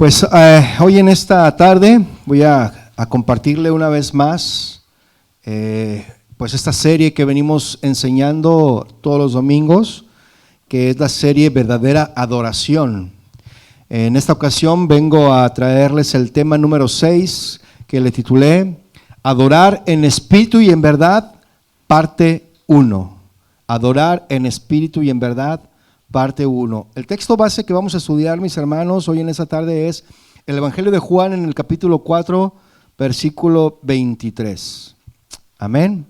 Pues hoy en esta tarde voy a compartirle una vez más pues esta serie que venimos enseñando todos los domingos, que es la serie Verdadera Adoración. En esta ocasión vengo a traerles el tema número 6 que le titulé Adorar en espíritu y en verdad, parte 1. Adorar en espíritu y en verdad, parte 1. El texto base que vamos a estudiar, mis hermanos, hoy en esta tarde es el Evangelio de Juan en el capítulo 4, versículo 23. Amén.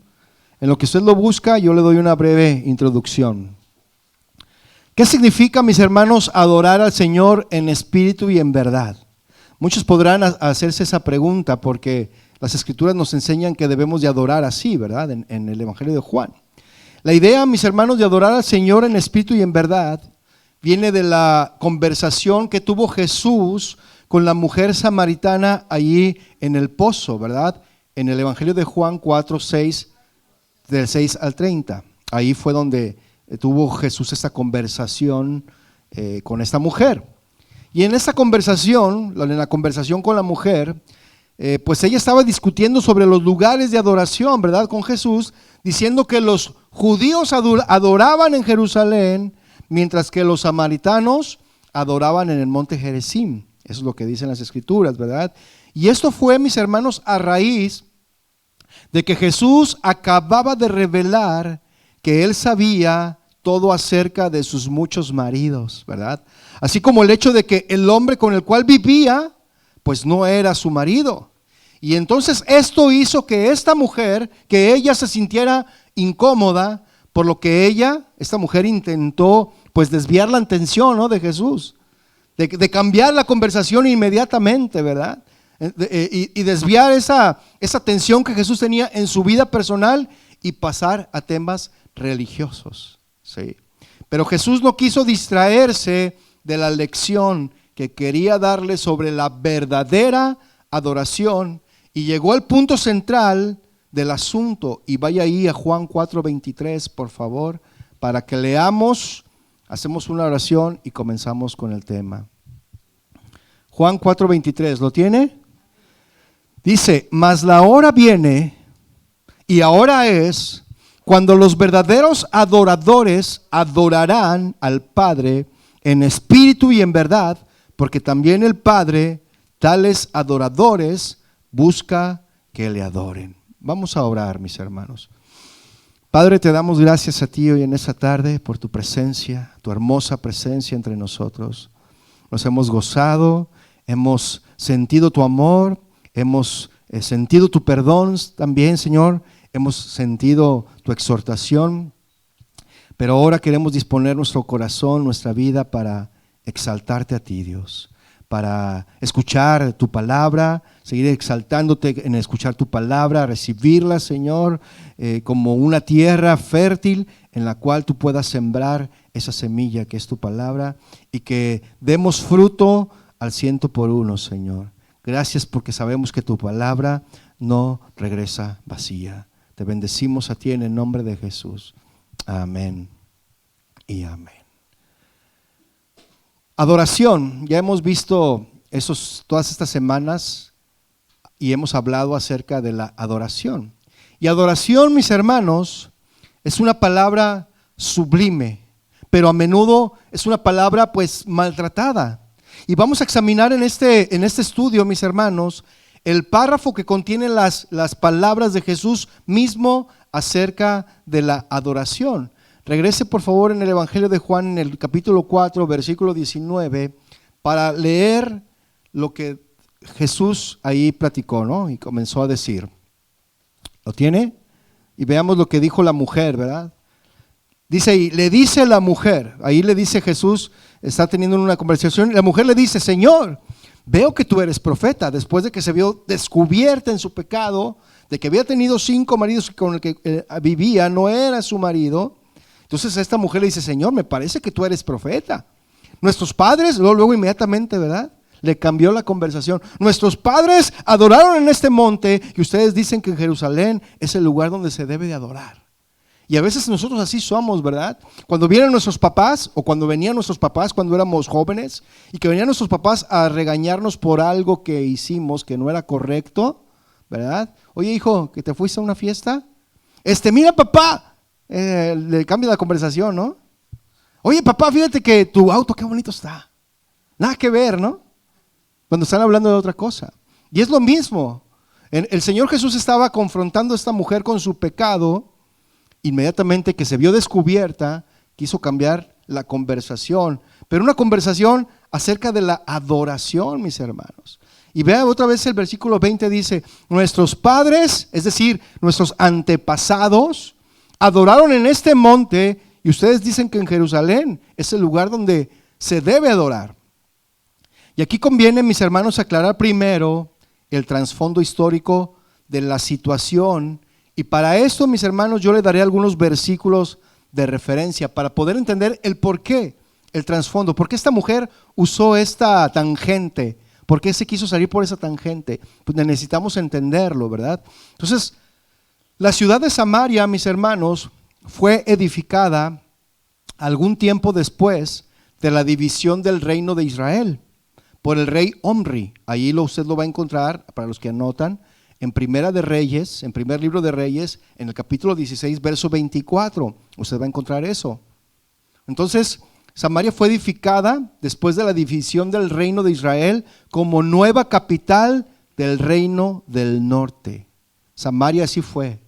En lo que usted lo busca, yo le doy una breve introducción. ¿Qué significa, mis hermanos, adorar al Señor en espíritu y en verdad? Muchos podrán hacerse esa pregunta porque las Escrituras nos enseñan que debemos de adorar así, ¿verdad? En el Evangelio de Juan. La idea, mis hermanos, de adorar al Señor en espíritu y en verdad viene de la conversación que tuvo Jesús con la mujer samaritana allí en el pozo, ¿verdad? En el Evangelio de Juan 4, 6, del 6 al 30. Ahí fue donde tuvo Jesús esta conversación con esta mujer. Y en esta conversación, en la conversación con la mujer, pues ella estaba discutiendo sobre los lugares de adoración, ¿verdad? Con Jesús, diciendo que los judíos adoraban en Jerusalén, mientras que los samaritanos adoraban en el monte Gerizim. Eso es lo que dicen las Escrituras, ¿verdad? Y esto fue, mis hermanos, a raíz de que Jesús acababa de revelar que Él sabía todo acerca de sus muchos maridos, ¿verdad? Así como el hecho de que el hombre con el cual vivía, pues no era su marido. Y entonces esto hizo que esta mujer, que ella se sintiera incómoda, por lo que esta mujer intentó pues desviar la atención, ¿no?, de Jesús, de cambiar la conversación inmediatamente, ¿verdad? Y desviar esa atención que Jesús tenía en su vida personal y pasar a temas religiosos, ¿sí? Pero Jesús no quiso distraerse de la lección que quería darle sobre la verdadera adoración y llegó al punto central del asunto. Y vaya ahí a Juan 4:23, por favor, para que leamos, hacemos una oración y comenzamos con el tema. Juan 4:23, ¿lo tiene? Dice, mas la hora viene y ahora es cuando los verdaderos adoradores adorarán al Padre en espíritu y en verdad, porque también el Padre tales adoradores busca que le adoren. Vamos a orar, mis hermanos. Padre, te damos gracias a ti hoy en esta tarde por tu presencia, tu hermosa presencia entre nosotros. Nos hemos gozado, hemos sentido tu amor, hemos sentido tu perdón también, Señor, hemos sentido tu exhortación, pero ahora queremos disponer nuestro corazón, nuestra vida para exaltarte a ti, Dios, para escuchar tu palabra, seguir exaltándote en escuchar tu palabra, recibirla, Señor, como una tierra fértil en la cual tú puedas sembrar esa semilla que es tu palabra y que demos fruto al 100%, Señor. Gracias porque sabemos que tu palabra no regresa vacía. Te bendecimos a ti en el nombre de Jesús. Amén y amén. Adoración, ya hemos visto todas estas semanas y hemos hablado acerca de la adoración. Y adoración, mis hermanos, es una palabra sublime, pero a menudo es una palabra pues maltratada. Y vamos a examinar en este estudio, mis hermanos, el párrafo que contiene las palabras de Jesús mismo acerca de la adoración. Regrese por favor en el Evangelio de Juan en el capítulo 4, versículo 19, para leer lo que Jesús ahí platicó, ¿no? Y comenzó a decir. ¿Lo tiene? Y veamos lo que dijo la mujer, ¿verdad? Dice, y le dice la mujer, ahí le dice Jesús, está teniendo una conversación, y la mujer le dice, Señor, veo que tú eres profeta, después de que se vio descubierta en su pecado, de que había tenido 5 maridos con el que vivía, no era su marido. Entonces esta mujer le dice, Señor, me parece que tú eres profeta. Nuestros padres, luego inmediatamente, ¿verdad?, le cambió la conversación. Nuestros padres adoraron en este monte y ustedes dicen que en Jerusalén es el lugar donde se debe de adorar. Y a veces nosotros así somos, ¿verdad? Cuando vienen nuestros papás o cuando venían nuestros papás cuando éramos jóvenes y que venían nuestros papás a regañarnos por algo que hicimos que no era correcto, ¿verdad? Oye, hijo, ¿que te fuiste a una fiesta? Mira, papá, le cambia la conversación, ¿no? Oye, papá, fíjate que tu auto qué bonito está. Nada que ver, ¿no? Cuando están hablando de otra cosa. Y es lo mismo. El Señor Jesús estaba confrontando a esta mujer con su pecado. Inmediatamente que se vio descubierta, quiso cambiar la conversación, pero una conversación acerca de la adoración, mis hermanos. Y vea otra vez el versículo 20 dice, nuestros padres, es decir, nuestros antepasados, adoraron en este monte, y ustedes dicen que en Jerusalén es el lugar donde se debe adorar. Y aquí conviene, mis hermanos, aclarar primero el trasfondo histórico de la situación. Y para esto, mis hermanos, yo le daré algunos versículos de referencia para poder entender el por qué, el trasfondo, por qué esta mujer usó esta tangente, por qué se quiso salir por esa tangente. Pues necesitamos entenderlo, ¿verdad? Entonces, la ciudad de Samaria, mis hermanos, fue edificada algún tiempo después de la división del reino de Israel por el rey Omri. Allí usted lo va a encontrar, para los que anotan, en Primera de Reyes, en primer libro de Reyes, en el capítulo 16, verso 24, usted va a encontrar eso. Entonces, Samaria fue edificada después de la división del reino de Israel como nueva capital del reino del norte. Samaria así fue,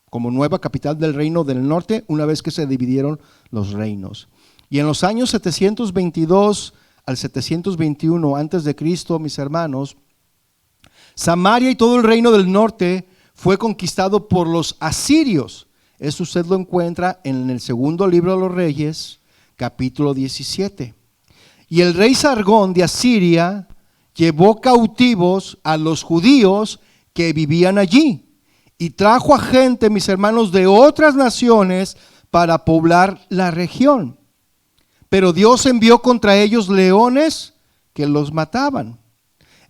como nueva capital del reino del norte, una vez que se dividieron los reinos. Y en los años 722 al 721 antes de Cristo, mis hermanos, Samaria y todo el reino del norte fue conquistado por los asirios. Eso usted lo encuentra en el segundo libro de los Reyes, capítulo 17. Y el rey Sargón de Asiria llevó cautivos a los judíos que vivían allí y trajo a gente, mis hermanos, de otras naciones para poblar la región. Pero Dios envió contra ellos leones que los mataban.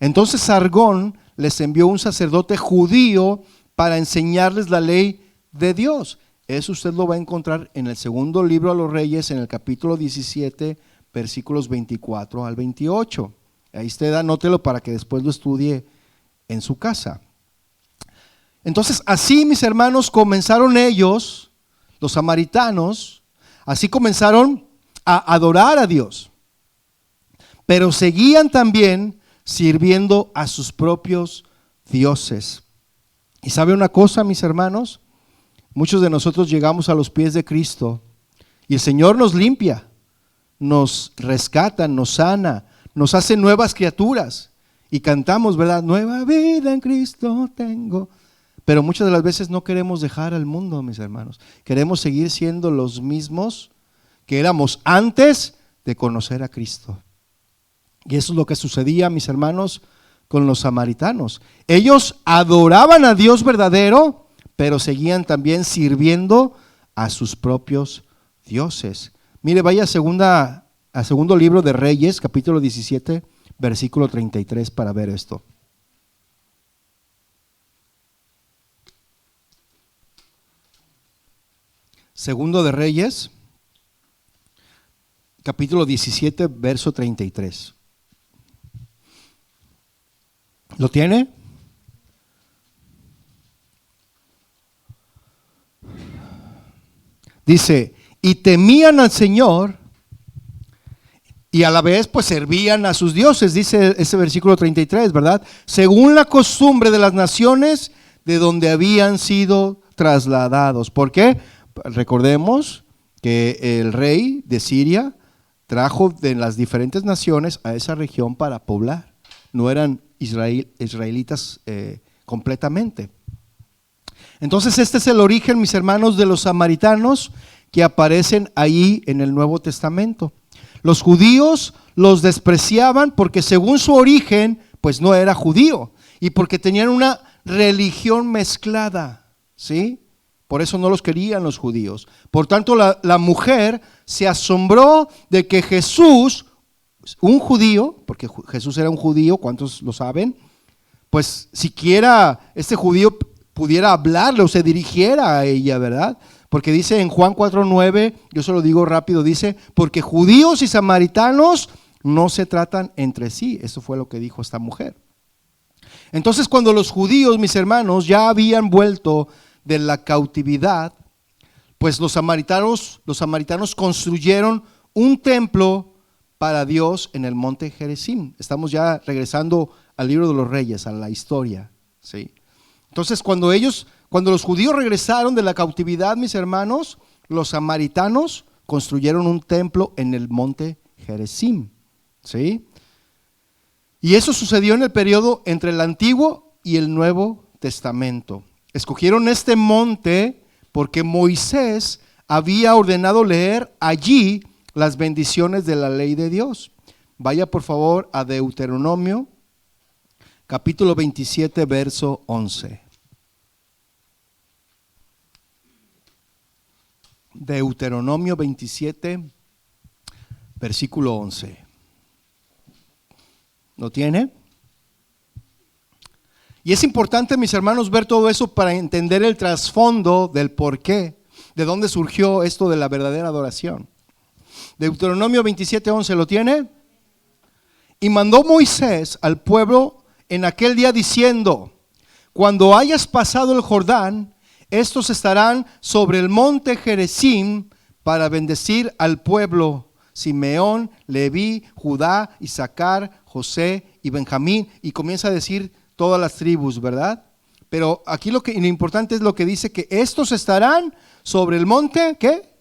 Entonces Sargón les envió un sacerdote judío para enseñarles la ley de Dios. Eso usted lo va a encontrar en el segundo libro de los Reyes, en el capítulo 17, versículos 24 al 28. Ahí usted anótelo para que después lo estudie en su casa. Entonces, así, mis hermanos, comenzaron ellos, los samaritanos, así comenzaron a adorar a Dios. Pero seguían también sirviendo a sus propios dioses. Y sabe una cosa, mis hermanos, muchos de nosotros llegamos a los pies de Cristo y el Señor nos limpia, nos rescata, nos sana, nos hace nuevas criaturas y cantamos, ¿verdad? Nueva vida en Cristo tengo. Pero muchas de las veces no queremos dejar al mundo, mis hermanos. Queremos seguir siendo los mismos que éramos antes de conocer a Cristo. Y eso es lo que sucedía, mis hermanos, con los samaritanos. Ellos adoraban a Dios verdadero, pero seguían también sirviendo a sus propios dioses. Mire, vaya a segundo libro de Reyes, capítulo 17, versículo 33 para ver esto. Segundo de Reyes, capítulo 17, verso 33. ¿Lo tiene? Dice, y temían al Señor y a la vez pues servían a sus dioses, dice ese versículo 33, ¿verdad? Según la costumbre de las naciones de donde habían sido trasladados. ¿Por qué? Recordemos que el rey de Siria trajo de las diferentes naciones a esa región para poblar. No eran israelitas completamente. Entonces este es el origen, mis hermanos, de los samaritanos que aparecen ahí en el Nuevo Testamento. Los judíos los despreciaban porque según su origen, pues no era judío y porque tenían una religión mezclada, ¿sí? Por eso no los querían los judíos. Por tanto, la mujer se asombró de que Jesús, un judío, porque Jesús era un judío, ¿cuántos lo saben? Pues siquiera este judío pudiera hablarle o se dirigiera a ella, ¿verdad? Porque dice en Juan 4:9, yo se lo digo rápido, dice, porque judíos y samaritanos no se tratan entre sí. Eso fue lo que dijo esta mujer. Entonces, cuando los judíos, mis hermanos, ya habían vuelto de la cautividad, pues los samaritanos construyeron un templo para Dios en el monte Gerizim. Estamos ya regresando al libro de los Reyes, a la historia, ¿sí? Entonces, cuando los judíos regresaron de la cautividad, mis hermanos, los samaritanos construyeron un templo en el monte Gerizim, ¿sí? Y eso sucedió en el periodo entre el Antiguo y el Nuevo Testamento. Escogieron este monte porque Moisés había ordenado leer allí las bendiciones de la ley de Dios. Vaya por favor a Deuteronomio, capítulo 27, verso 11. Deuteronomio 27, versículo 11. ¿Lo tiene? Y es importante, mis hermanos, ver todo eso para entender el trasfondo del por qué, de dónde surgió esto de la verdadera adoración. Deuteronomio 27:11, ¿lo tiene? Y mandó Moisés al pueblo en aquel día diciendo: cuando hayas pasado el Jordán, estos estarán sobre el monte Gerizim para bendecir al pueblo: Simeón, Leví, Judá, Isaacar, José y Benjamín. Y comienza a decir todas las tribus, ¿verdad? Pero aquí lo importante es lo que dice, que estos estarán sobre el monte, ¿qué?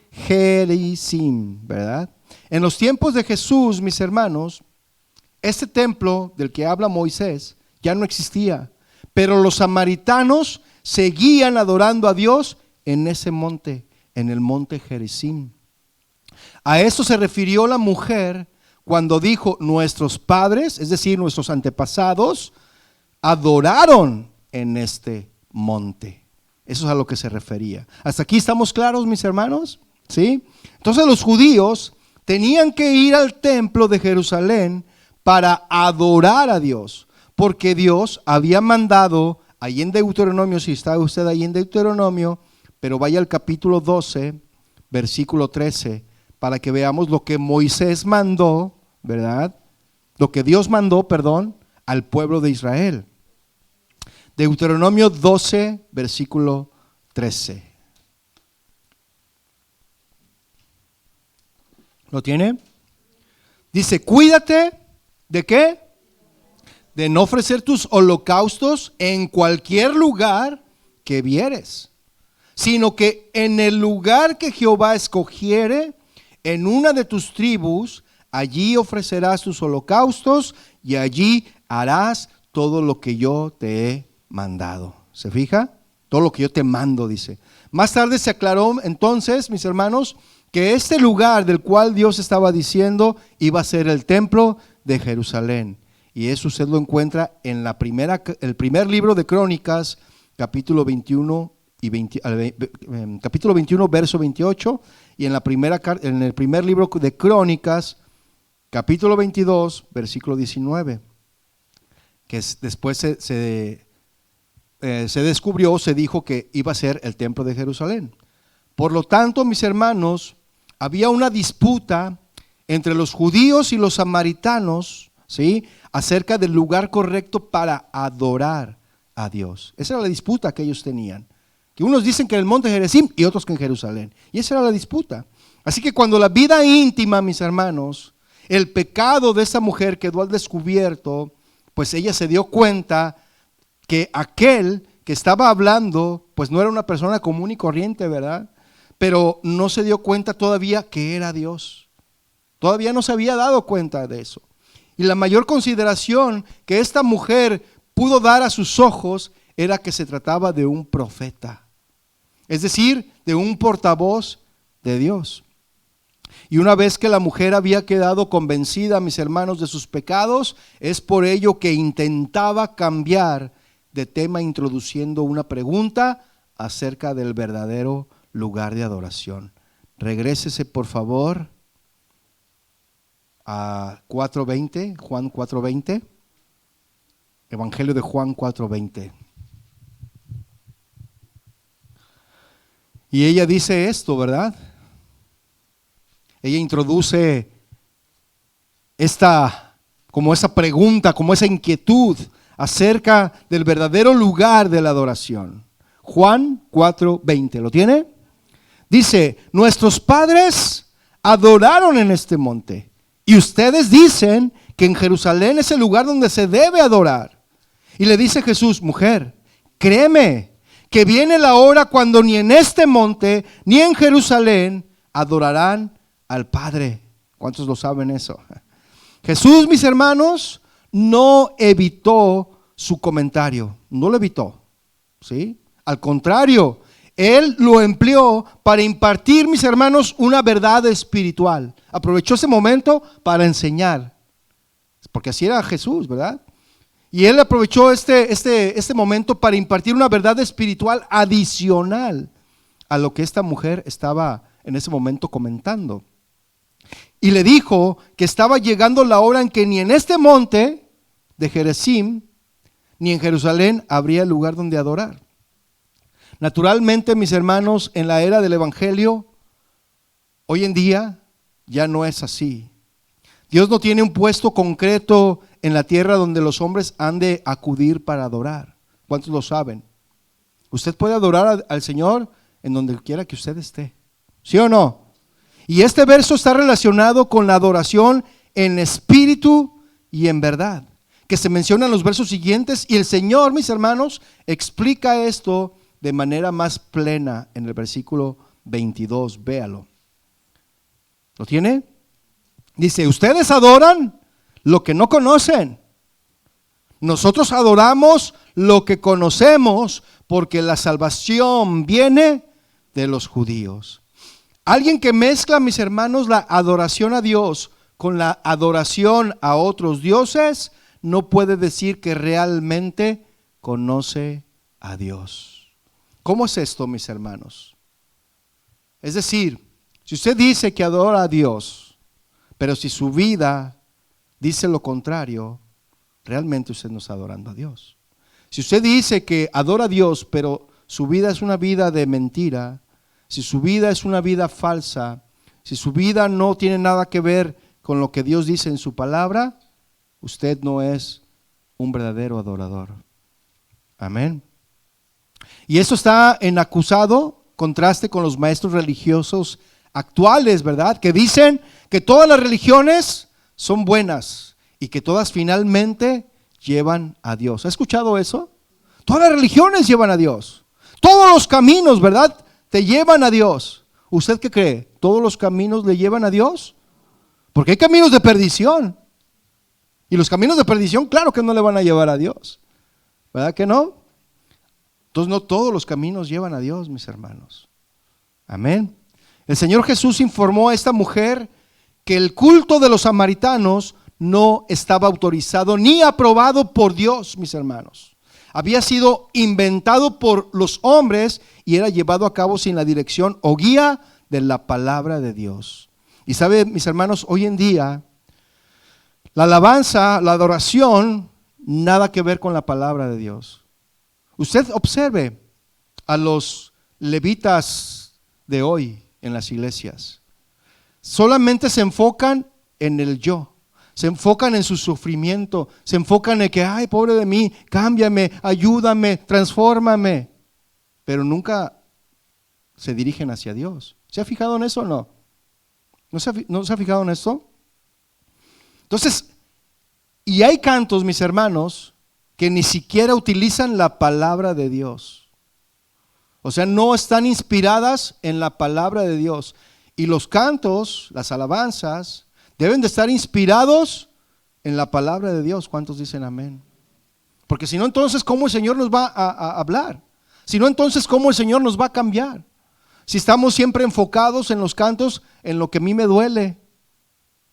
Gerizim, ¿verdad? En los tiempos de Jesús, mis hermanos, este templo del que habla Moisés ya no existía, pero los samaritanos seguían adorando a Dios en ese monte, en el monte Gerizim. A eso se refirió la mujer cuando dijo: nuestros padres, es decir, nuestros antepasados, adoraron en este monte. Eso es a lo que se refería. ¿Hasta aquí estamos claros, mis hermanos? ¿Sí? Entonces los judíos tenían que ir al templo de Jerusalén para adorar a Dios, porque Dios había mandado, ahí en Deuteronomio, si está usted ahí en Deuteronomio, pero vaya al capítulo 12, versículo 13, para que veamos lo que Moisés mandó, ¿verdad? Lo que Dios mandó, perdón, al pueblo de Israel. Deuteronomio 12, versículo 13. ¿Lo tiene? Dice: cuídate ¿de qué? De no ofrecer tus holocaustos en cualquier lugar que vieres, sino que en el lugar que Jehová escogiere, en una de tus tribus, allí ofrecerás tus holocaustos y allí harás todo lo que yo te he mandado. ¿Se fija? Todo lo que yo te mando, dice. Más tarde se aclaró entonces, mis hermanos, que este lugar del cual Dios estaba diciendo iba a ser el templo de Jerusalén. Y eso usted lo encuentra en el primer libro de Crónicas, capítulo 21 capítulo 21, verso 28, y en el primer libro de Crónicas, capítulo 22, versículo 19, que después se descubrió, se dijo que iba a ser el templo de Jerusalén. Por lo tanto, mis hermanos, había una disputa entre los judíos y los samaritanos, ¿sí?, acerca del lugar correcto para adorar a Dios. Esa era la disputa que ellos tenían. Que unos dicen que en el monte Gerizim y otros que en Jerusalén. Y esa era la disputa. Así que cuando la vida íntima, mis hermanos, el pecado de esa mujer quedó al descubierto, pues ella se dio cuenta que aquel que estaba hablando, pues no era una persona común y corriente, ¿verdad? Pero no se dio cuenta todavía que era Dios. Todavía no se había dado cuenta de eso. Y la mayor consideración que esta mujer pudo dar a sus ojos era que se trataba de un profeta. Es decir, de un portavoz de Dios. Y una vez que la mujer había quedado convencida, mis hermanos, de sus pecados, es por ello que intentaba cambiar de tema introduciendo una pregunta acerca del verdadero lugar de adoración. Regrésese por favor a 4:20, Juan 4:20, Evangelio de Juan 4:20. Y ella dice esto, ¿verdad? Ella introduce como esa pregunta, como esa inquietud acerca del verdadero lugar de la adoración. Juan 4:20, ¿lo tiene? Dice, nuestros padres adoraron en este monte, y ustedes dicen que en Jerusalén es el lugar donde se debe adorar. Y le dice Jesús, mujer, créeme que viene la hora cuando ni en este monte ni en Jerusalén adorarán al Padre. ¿Cuántos lo saben eso? Jesús, mis hermanos, no evitó su comentario, no lo evitó, ¿sí? Al contrario, Él lo empleó para impartir, mis hermanos, una verdad espiritual. Aprovechó ese momento para enseñar, porque así era Jesús, ¿verdad? Y Él aprovechó este momento para impartir una verdad espiritual adicional a lo que esta mujer estaba en ese momento comentando. Y le dijo que estaba llegando la hora en que ni en este monte de Gerizim ni en Jerusalén habría lugar donde adorar. Naturalmente, mis hermanos, en la era del Evangelio, hoy en día ya no es así. Dios no tiene un puesto concreto en la tierra donde los hombres han de acudir para adorar. ¿Cuántos lo saben? Usted puede adorar al Señor en donde quiera que usted esté, ¿sí o no? Y este verso está relacionado con la adoración en espíritu y en verdad, que se menciona en los versos siguientes, y el Señor, mis hermanos, explica esto de manera más plena en el versículo 22, véalo. ¿Lo tiene? Dice, ustedes adoran lo que no conocen. Nosotros adoramos lo que conocemos, porque la salvación viene de los judíos. Alguien que mezcla, mis hermanos, la adoración a Dios con la adoración a otros dioses, no puede decir que realmente conoce a Dios. ¿Cómo es esto, mis hermanos? Es decir, si usted dice que adora a Dios, pero si su vida dice lo contrario, realmente usted no está adorando a Dios. Si usted dice que adora a Dios, pero su vida es una vida de mentira, si su vida es una vida falsa, si su vida no tiene nada que ver con lo que Dios dice en su palabra, usted no es un verdadero adorador. Amén. Y eso está en acusado contraste con los maestros religiosos actuales, ¿verdad? Que dicen que todas las religiones son buenas y que todas finalmente llevan a Dios. ¿Ha escuchado eso? Todas las religiones llevan a Dios. Todos los caminos, ¿verdad?, te llevan a Dios. ¿Usted qué cree? ¿Todos los caminos le llevan a Dios? Porque hay caminos de perdición. Y los caminos de perdición, claro que no le van a llevar a Dios. ¿Verdad que no? Entonces no todos los caminos llevan a Dios, mis hermanos. Amén. El Señor Jesús informó a esta mujer que el culto de los samaritanos no estaba autorizado ni aprobado por Dios, mis hermanos. Había sido inventado por los hombres y era llevado a cabo sin la dirección o guía de la palabra de Dios. Y sabe, mis hermanos, hoy en día la alabanza, la adoración, nada que ver con la palabra de Dios. Usted observe a los levitas de hoy en las iglesias. Solamente se enfocan en el yo. Se enfocan en su sufrimiento, se enfocan en que, ay, pobre de mí, cámbiame, ayúdame, transfórmame. Pero nunca se dirigen hacia Dios. ¿Se ha fijado en eso o no? ¿No se ha fijado en eso? Entonces, y hay cantos, mis hermanos, que ni siquiera utilizan la palabra de Dios. O sea, no están inspiradas en la palabra de Dios. Y los cantos, las alabanzas, deben de estar inspirados en la palabra de Dios. ¿Cuántos dicen amén? Porque si no, entonces, ¿cómo el Señor nos va a hablar? Si no, entonces, ¿cómo el Señor nos va a cambiar? Si estamos siempre enfocados en los cantos, en lo que a mí me duele,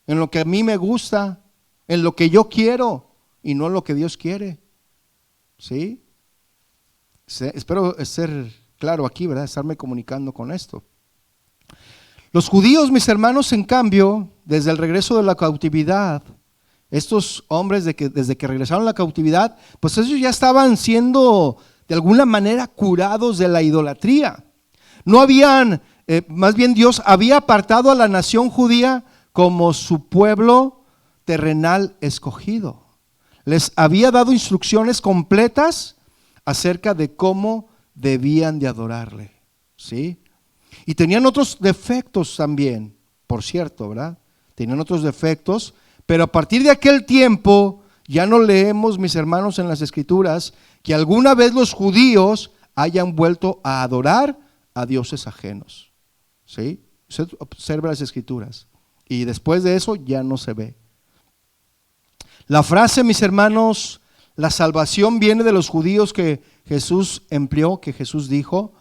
en lo que a mí me gusta, en lo que yo quiero y no en lo que Dios quiere. ¿Sí? Espero ser claro aquí, ¿verdad? Estarme comunicando con esto. Los judíos, mis hermanos, en cambio, desde el regreso de la cautividad, estos hombres desde que regresaron a la cautividad, pues ellos ya estaban siendo de alguna manera curados de la idolatría. No habían, más bien Dios había apartado a la nación judía como su pueblo terrenal escogido. Les había dado instrucciones completas acerca de cómo debían de adorarle, ¿sí? Y tenían otros defectos también, por cierto, ¿verdad? Tenían otros defectos, pero a partir de aquel tiempo ya no leemos, mis hermanos, en las Escrituras que alguna vez los judíos hayan vuelto a adorar a dioses ajenos, ¿sí? Usted observa las Escrituras y después de eso ya no se ve. La frase, mis hermanos, la salvación viene de los judíos que Jesús empleó, que Jesús dijo.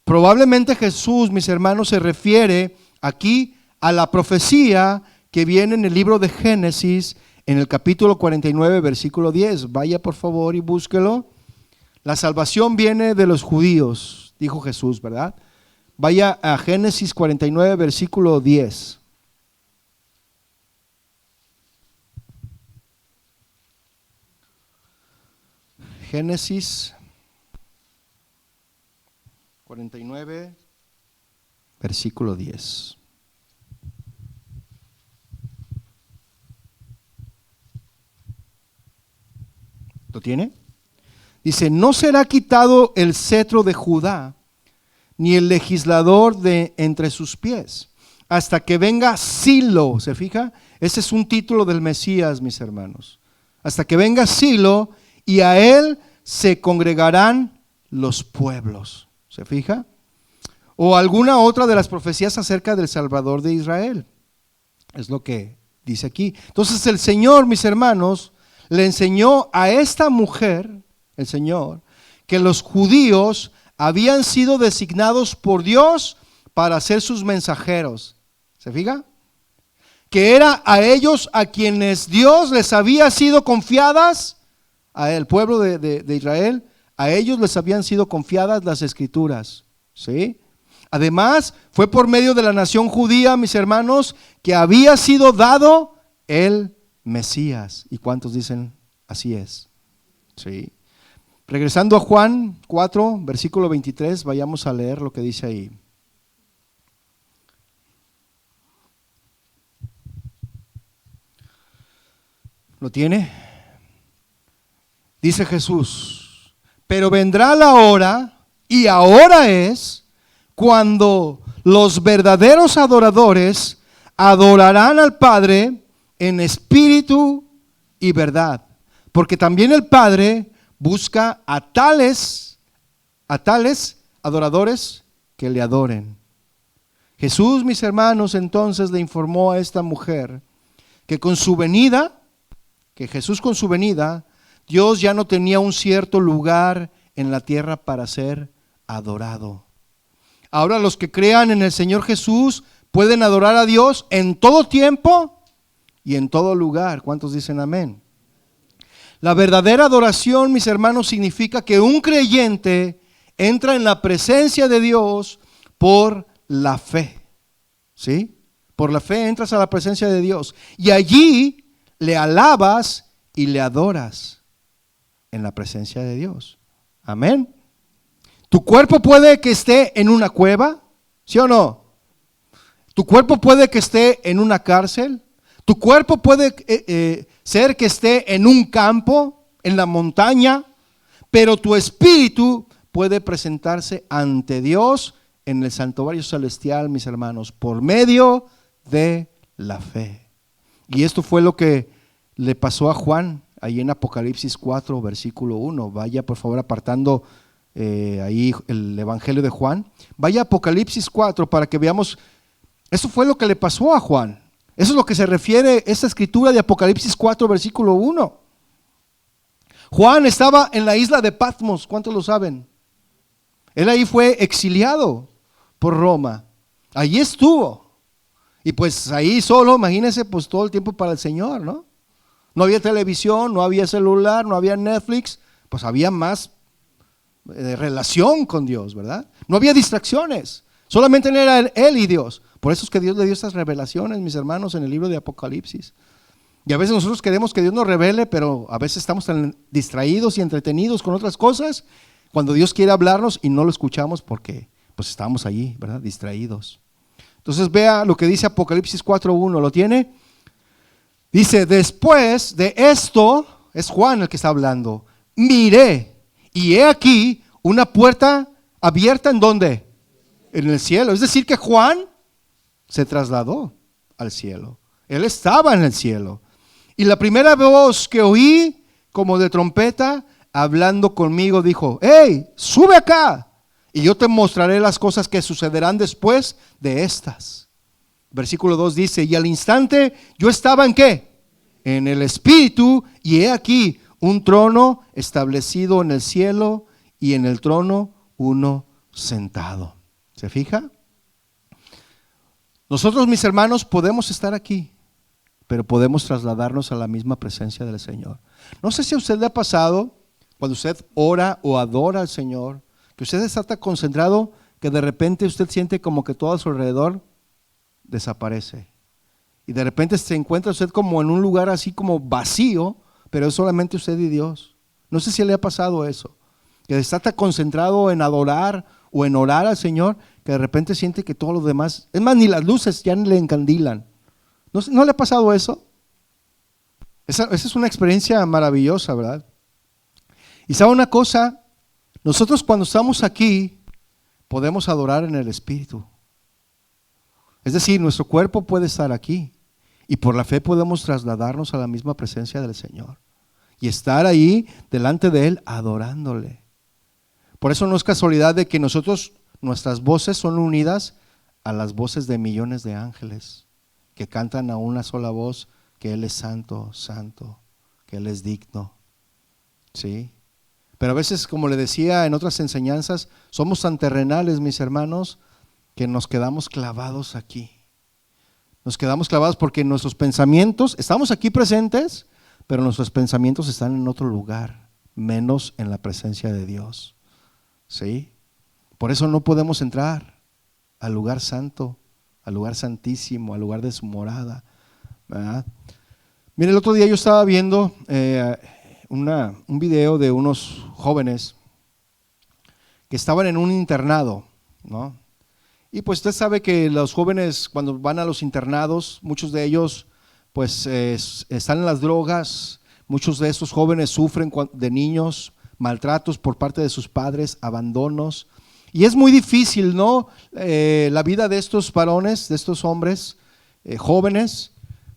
Probablemente Jesús, mis hermanos, se refiere aquí a la profecía que viene en el libro de Génesis, en el capítulo 49, versículo 10. Vaya por favor y búsquelo. La salvación viene de los judíos, dijo Jesús, ¿verdad? Vaya a Génesis 49, versículo 10. Génesis 49, versículo 10. ¿Lo tiene? Dice, no será quitado el cetro de Judá, ni el legislador de entre sus pies, hasta que venga Silo. ¿Se fija? Ese es un título del Mesías, mis hermanos. Hasta que venga Silo, y a él se congregarán los pueblos. ¿Se fija? O alguna otra de las profecías acerca del Salvador de Israel. Es lo que dice aquí. Entonces el Señor, mis hermanos, le enseñó a esta mujer, el Señor, que los judíos habían sido designados por Dios para ser sus mensajeros. ¿Se fija? Que era a ellos a quienes Dios les había sido confiadas, al pueblo de Israel, a ellos les habían sido confiadas las Escrituras, ¿sí? Además, fue por medio de la nación judía, mis hermanos, que había sido dado el Mesías. ¿Y cuántos dicen así es? ¿Sí? Regresando a Juan 4, versículo 23, vayamos a leer lo que dice ahí. ¿Lo tiene? Dice Jesús, pero vendrá la hora, y ahora es, cuando los verdaderos adoradores adorarán al Padre en espíritu y verdad, porque también el Padre busca a tales adoradores que le adoren. Jesús, mis hermanos, entonces le informó a esta mujer que Jesús con su venida, Dios ya no tenía un cierto lugar en la tierra para ser adorado. Ahora los que crean en el Señor Jesús pueden adorar a Dios en todo tiempo y en todo lugar. ¿Cuántos dicen amén? La verdadera adoración, mis hermanos, significa que un creyente entra en la presencia de Dios por la fe. ¿Sí? Por la fe entras a la presencia de Dios y allí le alabas y le adoras en la presencia de Dios. Amén. Tu cuerpo puede que esté en una cueva, ¿sí o no? Tu cuerpo puede que esté en una cárcel. Tu cuerpo puede ser que esté en un campo, en la montaña, pero tu espíritu puede presentarse ante Dios en el santuario celestial, mis hermanos, por medio de la fe. Y esto fue lo que le pasó a Juan ahí en Apocalipsis 4, versículo 1. Vaya por favor apartando ahí el Evangelio de Juan. Vaya a Apocalipsis 4 para que veamos. Eso fue lo que le pasó a Juan. Eso es lo que se refiere esta escritura de Apocalipsis 4, versículo 1. Juan estaba en la isla de Patmos. ¿Cuántos lo saben? Él ahí fue exiliado por Roma. Allí estuvo. Y pues ahí solo, imagínense, pues todo el tiempo para el Señor, ¿no? No había televisión, no había celular, no había Netflix, pues había más relación con Dios, ¿verdad? No había distracciones, solamente era él y Dios. Por eso es que Dios le dio estas revelaciones, mis hermanos, en el libro de Apocalipsis. Y a veces nosotros queremos que Dios nos revele, pero a veces estamos tan distraídos y entretenidos con otras cosas, cuando Dios quiere hablarnos y no lo escuchamos porque pues estábamos allí, ¿verdad? Distraídos. Entonces vea lo que dice Apocalipsis 4:1, ¿lo tiene? Dice, después de esto, es Juan el que está hablando, miré y he aquí una puerta abierta, ¿en dónde? En el cielo. Es decir que Juan se trasladó al cielo. Él estaba en el cielo. Y la primera voz que oí, como de trompeta, hablando conmigo, dijo, hey, sube acá y yo te mostraré las cosas que sucederán después de estas. Versículo 2 dice, y al instante yo estaba ¿en qué? En el Espíritu, y he aquí un trono establecido en el cielo y en el trono uno sentado. ¿Se fija? Nosotros, mis hermanos, podemos estar aquí, pero podemos trasladarnos a la misma presencia del Señor. No sé si a usted le ha pasado, cuando usted ora o adora al Señor, que usted está tan concentrado que de repente usted siente como que todo a su alrededor desaparece. Y de repente se encuentra usted como en un lugar así como vacío, pero es solamente usted y Dios. No sé si le ha pasado eso, que está tan concentrado en adorar o en orar al Señor, que de repente siente que todo lo demás, es más, ni las luces ya le encandilan. ¿No le ha pasado eso? Esa es una experiencia maravillosa, ¿verdad? Y sabe una cosa, nosotros cuando estamos aquí podemos adorar en el Espíritu. Es decir, nuestro cuerpo puede estar aquí y por la fe podemos trasladarnos a la misma presencia del Señor y estar ahí delante de Él adorándole. Por eso no es casualidad de que nuestras voces son unidas a las voces de millones de ángeles que cantan a una sola voz, que Él es santo, santo, que Él es digno. ¿Sí? Pero a veces, como le decía en otras enseñanzas, somos tan terrenales, mis hermanos, que nos quedamos clavados aquí. Nos quedamos clavados porque nuestros pensamientos, estamos aquí presentes, pero nuestros pensamientos están en otro lugar, menos en la presencia de Dios. ¿Sí? Por eso no podemos entrar al lugar santo, al lugar santísimo, al lugar de su morada, ¿verdad? Mire, el otro día yo estaba viendo un video de unos jóvenes que estaban en un internado, ¿no? Y pues usted sabe que los jóvenes cuando van a los internados, muchos de ellos pues están en las drogas, muchos de estos jóvenes sufren de niños, maltratos por parte de sus padres, abandonos. Y es muy difícil, ¿no? La vida de estos varones, de estos hombres jóvenes,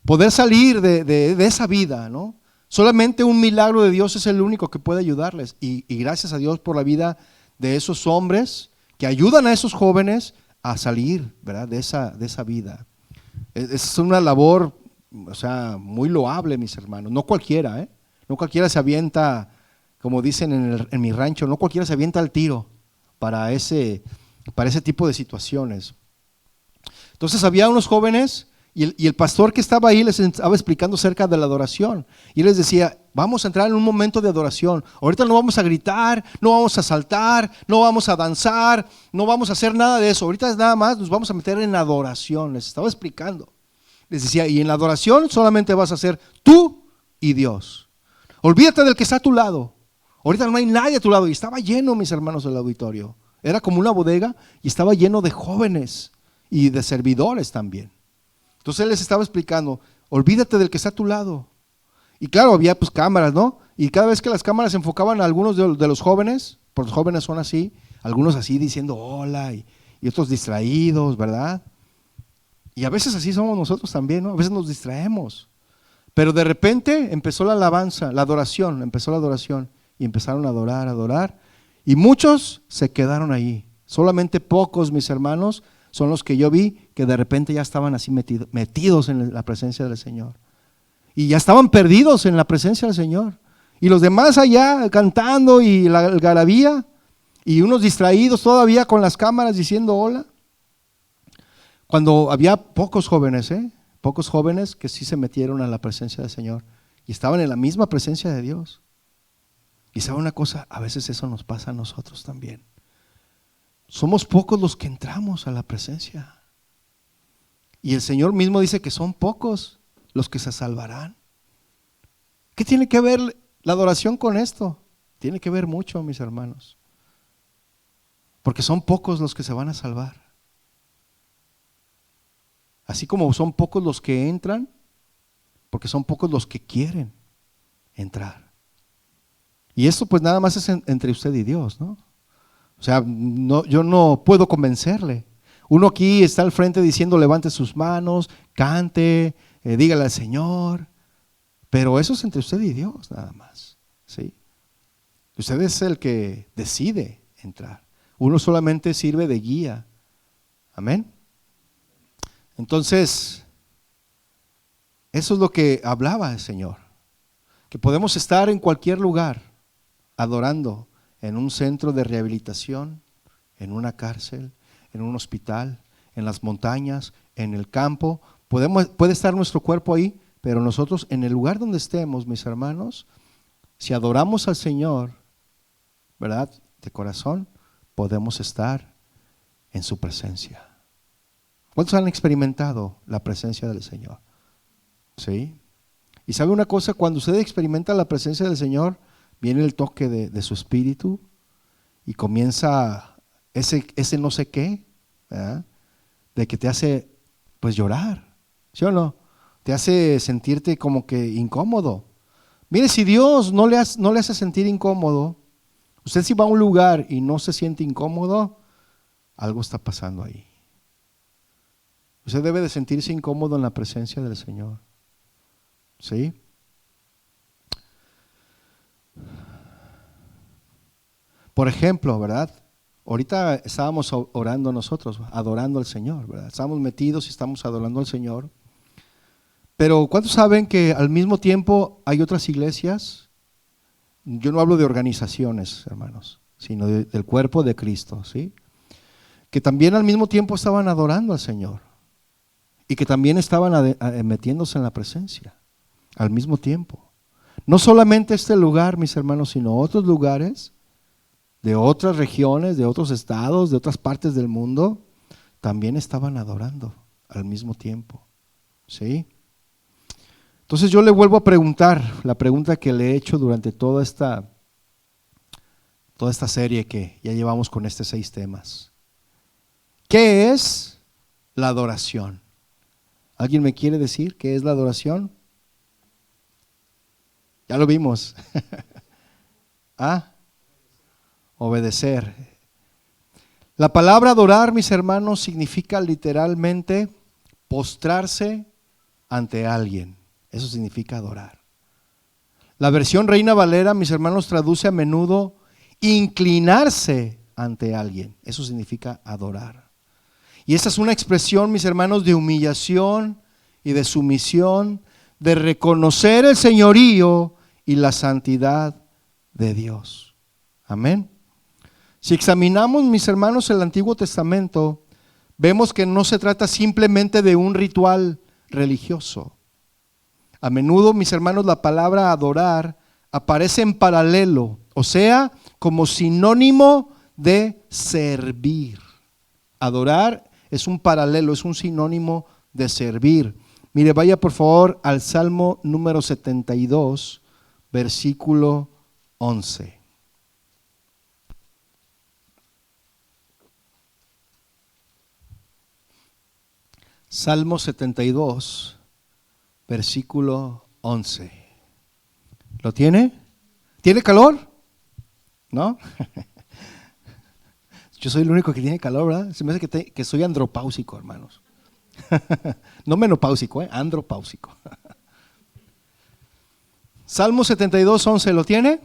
poder salir de esa vida, ¿no? Solamente un milagro de Dios es el único que puede ayudarles. Y gracias a Dios por la vida de esos hombres que ayudan a esos jóvenes a salir, ¿verdad? de esa vida. Es una labor, o sea, muy loable, mis hermanos. No cualquiera, no cualquiera se avienta, como dicen en mi rancho, no cualquiera se avienta al tiro para ese tipo de situaciones. Entonces había unos jóvenes y el pastor que estaba ahí les estaba explicando acerca de la adoración y les decía, vamos a entrar en un momento de adoración. Ahorita no vamos a gritar, no vamos a saltar, no vamos a danzar, no vamos a hacer nada de eso. Ahorita es nada más, nos vamos a meter en adoración. Les estaba explicando. Les decía, y en la adoración solamente vas a ser tú y Dios. Olvídate del que está a tu lado. Ahorita no hay nadie a tu lado. Y estaba lleno, mis hermanos, del auditorio. Era como una bodega y estaba lleno de jóvenes y de servidores también. Entonces él les estaba explicando, olvídate del que está a tu lado. Y claro, había pues cámaras, ¿no? Y cada vez que las cámaras enfocaban a algunos de los jóvenes, porque los jóvenes son así, algunos así diciendo hola y otros distraídos, ¿verdad? Y a veces así somos nosotros también, ¿no? A veces nos distraemos. Pero de repente empezó la alabanza, la adoración, empezó la adoración. Y empezaron a adorar, y muchos se quedaron ahí. Solamente pocos, mis hermanos, son los que yo vi que de repente ya estaban así metidos en la presencia del Señor. Y ya estaban perdidos en la presencia del Señor. Y los demás allá cantando y la algarabía, y unos distraídos todavía con las cámaras diciendo hola. Cuando había pocos jóvenes, pocos jóvenes que sí se metieron a la presencia del Señor y estaban en la misma presencia de Dios. Y sabe una cosa, a veces eso nos pasa a nosotros también. Somos pocos los que entramos a la presencia. Y el Señor mismo dice que son pocos los que se salvarán. ¿Qué tiene que ver la adoración con esto? Tiene que ver mucho, mis hermanos. Porque son pocos los que se van a salvar. Así como son pocos los que entran, porque son pocos los que quieren entrar. Y esto pues nada más es entre usted y Dios, ¿no? O sea, no, yo no puedo convencerle. Uno aquí está al frente diciendo levante sus manos, cante, dígale al Señor. Pero eso es entre usted y Dios nada más, ¿sí? Usted es el que decide entrar. Uno solamente sirve de guía. Amén. Entonces, eso es lo que hablaba el Señor. Que podemos estar en cualquier lugar adorando, en un centro de rehabilitación, en una cárcel, en un hospital, en las montañas, en el campo. Puede estar nuestro cuerpo ahí, pero nosotros en el lugar donde estemos, mis hermanos, si adoramos al Señor, ¿verdad? De corazón, podemos estar en su presencia. ¿Cuántos han experimentado la presencia del Señor? ¿Sí? Y sabe una cosa, cuando usted experimenta la presencia del Señor, viene el toque de su espíritu y comienza ese no sé qué, ¿verdad? De que te hace pues llorar, ¿sí o no? Te hace sentirte como que incómodo. Mire, si Dios no le hace sentir incómodo, usted si va a un lugar y no se siente incómodo, algo está pasando ahí. Usted debe de sentirse incómodo en la presencia del Señor. ¿Sí? Por ejemplo, ¿verdad? Ahorita estábamos orando nosotros, adorando al Señor, ¿verdad? Estamos metidos y estamos adorando al Señor. Pero ¿cuántos saben que al mismo tiempo hay otras iglesias? Yo no hablo de organizaciones, hermanos, sino del cuerpo de Cristo, ¿sí? Que también al mismo tiempo estaban adorando al Señor y que también estaban metiéndose en la presencia al mismo tiempo. No solamente este lugar, mis hermanos, sino otros lugares de otras regiones, de otros estados, de otras partes del mundo, también estaban adorando al mismo tiempo, ¿sí? Entonces yo le vuelvo a preguntar, la pregunta que le he hecho durante toda esta serie que ya llevamos con estos 6 temas. ¿Qué es la adoración? ¿Alguien me quiere decir qué es la adoración? Ya lo vimos. Obedecer. La palabra adorar, mis hermanos, significa literalmente postrarse ante alguien. Eso significa adorar. La versión Reina Valera, mis hermanos, traduce a menudo inclinarse ante alguien. Eso significa adorar. Y esta es una expresión, mis hermanos, de humillación y de sumisión, de reconocer el señorío y la santidad de Dios. Amén. Si examinamos, mis hermanos, el Antiguo Testamento, vemos que no se trata simplemente de un ritual religioso. A menudo, mis hermanos, la palabra adorar aparece en paralelo, o sea, como sinónimo de servir. Adorar es un paralelo, es un sinónimo de servir. Mire, vaya por favor al Salmo número 72, versículo 11. Salmo 72, versículo 11. ¿Lo tiene? ¿Tiene calor? ¿No? Yo soy el único que tiene calor, ¿verdad? Se me hace que soy andropáusico, hermanos. No menopáusico, andropáusico. Salmo 72, 11, ¿lo tiene?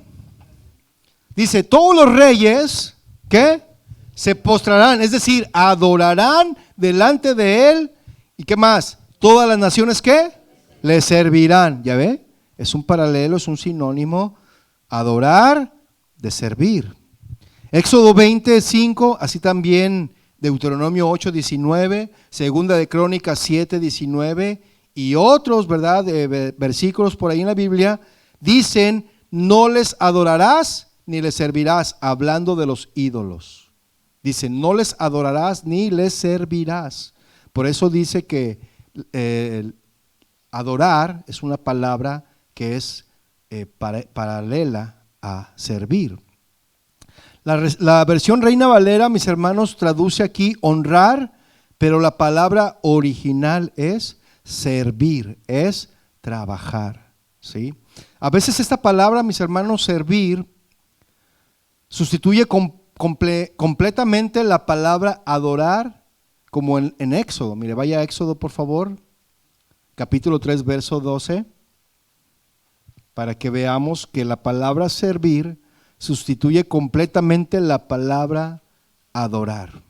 Dice, todos los reyes, ¿qué? Se postrarán, es decir, adorarán delante de él. ¿Y qué más? Todas las naciones, ¿qué? Le servirán. ¿Ya ve? Es un paralelo, es un sinónimo. Adorar de servir. Éxodo 25, así también Deuteronomio 8, 19, Segunda de Crónicas 7, 19 y otros, ¿verdad? Versículos por ahí en la Biblia dicen, no les adorarás ni les servirás, hablando de los ídolos. Dicen, no les adorarás ni les servirás. Por eso dice que adorar es una palabra que es paralela a servir. La versión Reina Valera, mis hermanos, traduce aquí honrar, pero la palabra original es servir, es trabajar, ¿sí? A veces esta palabra, mis hermanos, servir, sustituye completamente la palabra adorar, como en Éxodo. Mire, vaya a Éxodo, por favor, capítulo 3, verso 12, para que veamos que la palabra servir sustituye completamente la palabra adorar.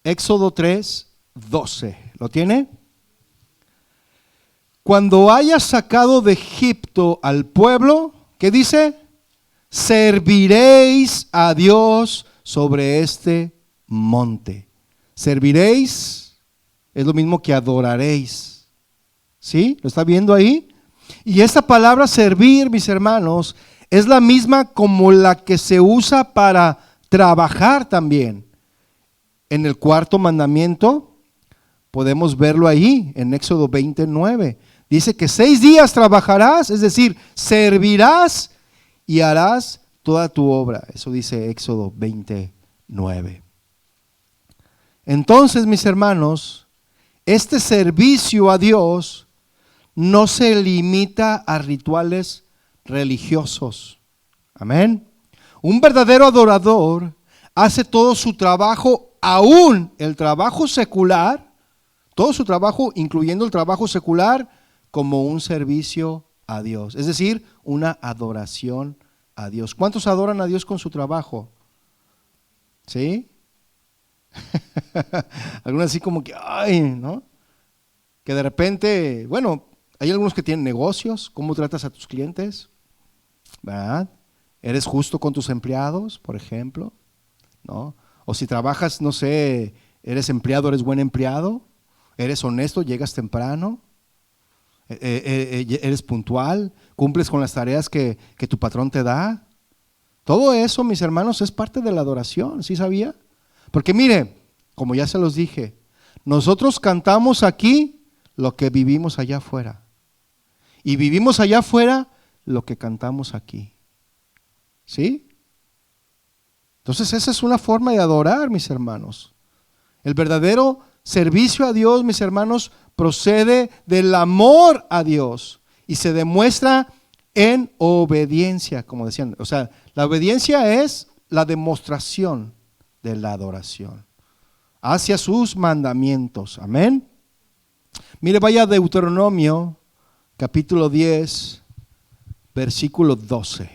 Éxodo 3, 12. ¿Lo tiene? Cuando hayas sacado de Egipto al pueblo, ¿qué dice? Serviréis a Dios sobre este monte. Serviréis es lo mismo que adoraréis. ¿Sí? ¿Lo está viendo ahí? Y esta palabra servir, mis hermanos, es la misma como la que se usa para trabajar también. En el cuarto mandamiento podemos verlo ahí en Éxodo 29. Dice que 6 días trabajarás, es decir, servirás y harás toda tu obra. Eso dice Éxodo 29. Entonces, mis hermanos, este servicio a Dios no se limita a rituales religiosos. Amén. Un verdadero adorador hace todo su trabajo, aún el trabajo secular, todo su trabajo, incluyendo el trabajo secular, como un servicio a Dios. Es decir, una adoración a Dios. ¿Cuántos adoran a Dios con su trabajo? ¿Sí? Algunos así como que, ay, ¿no? Que de repente, bueno, hay algunos que tienen negocios. ¿Cómo tratas a tus clientes? ¿Verdad? ¿Eres justo con tus empleados, por ejemplo? ¿No? O si trabajas, no sé, eres empleado, eres buen empleado, eres honesto, llegas temprano, eres puntual, cumples con las tareas que tu patrón te da. Todo eso, mis hermanos, es parte de la adoración, ¿sí sabía? Porque mire, como ya se los dije, nosotros cantamos aquí lo que vivimos allá afuera. Y vivimos allá afuera lo que cantamos aquí. ¿Sí? Entonces esa es una forma de adorar, mis hermanos. El verdadero servicio a Dios, mis hermanos, procede del amor a Dios y se demuestra en obediencia, como decían. O sea, la obediencia es la demostración de la adoración hacia sus mandamientos. Amén. Mire, vaya a Deuteronomio, capítulo 10, versículo 12.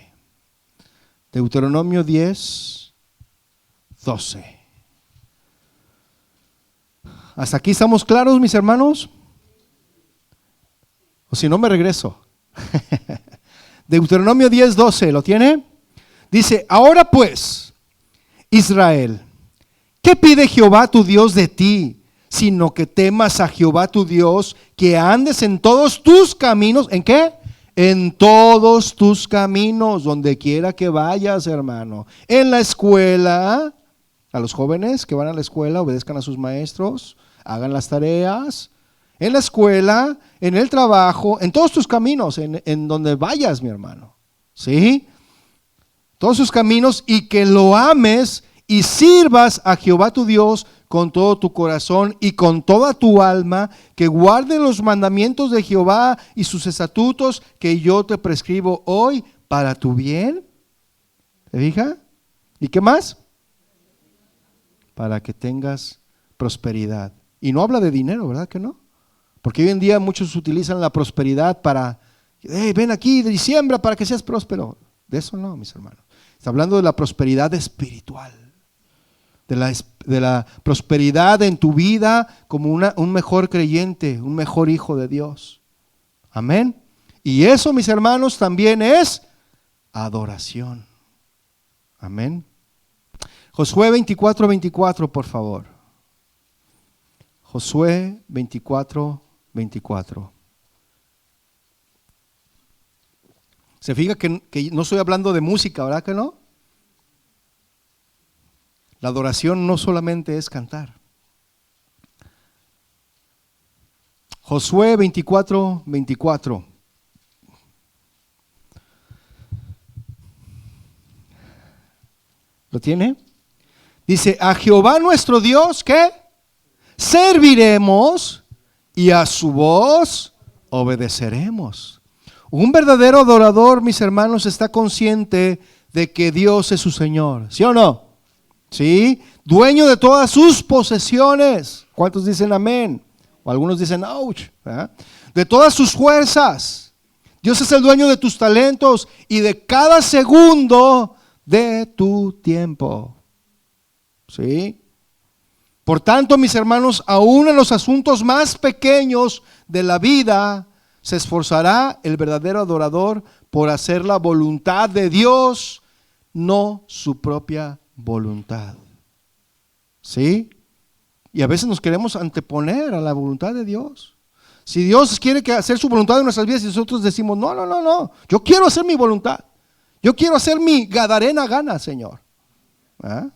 Deuteronomio 10, 12. ¿Hasta aquí estamos claros, mis hermanos? O si no, me regreso. Deuteronomio 10, 12, ¿lo tiene? Dice, ahora pues, Israel, ¿qué pide Jehová tu Dios de ti? Sino que temas a Jehová tu Dios, que andes en todos tus caminos. ¿En qué? En todos tus caminos, donde quiera que vayas, hermano. En la escuela, a los jóvenes que van a la escuela, obedezcan a sus maestros, hagan las tareas. En la escuela, en el trabajo, en todos tus caminos, en donde vayas, mi hermano. ¿Sí? Todos sus caminos, y que lo ames y sirvas a Jehová tu Dios con todo tu corazón y con toda tu alma, que guarde los mandamientos de Jehová y sus estatutos que yo te prescribo hoy para tu bien. ¿Te fija? ¿Y qué más? Para que tengas prosperidad. Y no habla de dinero, ¿verdad que no? Porque hoy en día muchos utilizan la prosperidad para, ven aquí y siembra para que seas próspero. De eso no, mis hermanos. Está hablando de la prosperidad espiritual. De la prosperidad en tu vida como un mejor creyente, un mejor hijo de Dios. Amén. Y eso, mis hermanos, también es adoración. Amén. Josué 24, 24, por favor. Josué 24, 24. Se fija que no estoy hablando de música, ¿verdad que no? La adoración no solamente es cantar. Josué 24, 24. ¿Lo tiene? Dice, a Jehová nuestro Dios, ¿qué? Serviremos y a su voz obedeceremos. Un verdadero adorador, mis hermanos, está consciente de que Dios es su Señor. ¿Sí o no? ¿Sí? Dueño de todas sus posesiones. ¿Cuántos dicen amén? O algunos dicen ouch, ¿verdad? De todas sus fuerzas. Dios es el dueño de tus talentos y de cada segundo de tu tiempo. ¿Sí? Por tanto, mis hermanos, aún en los asuntos más pequeños de la vida, se esforzará el verdadero adorador por hacer la voluntad de Dios, no su propia voluntad. ¿Sí? Y a veces nos queremos anteponer a la voluntad de Dios. Si Dios quiere hacer su voluntad en nuestras vidas y nosotros decimos, no, yo quiero hacer mi voluntad. Yo quiero hacer mi gadarena gana, Señor. ¿Ah?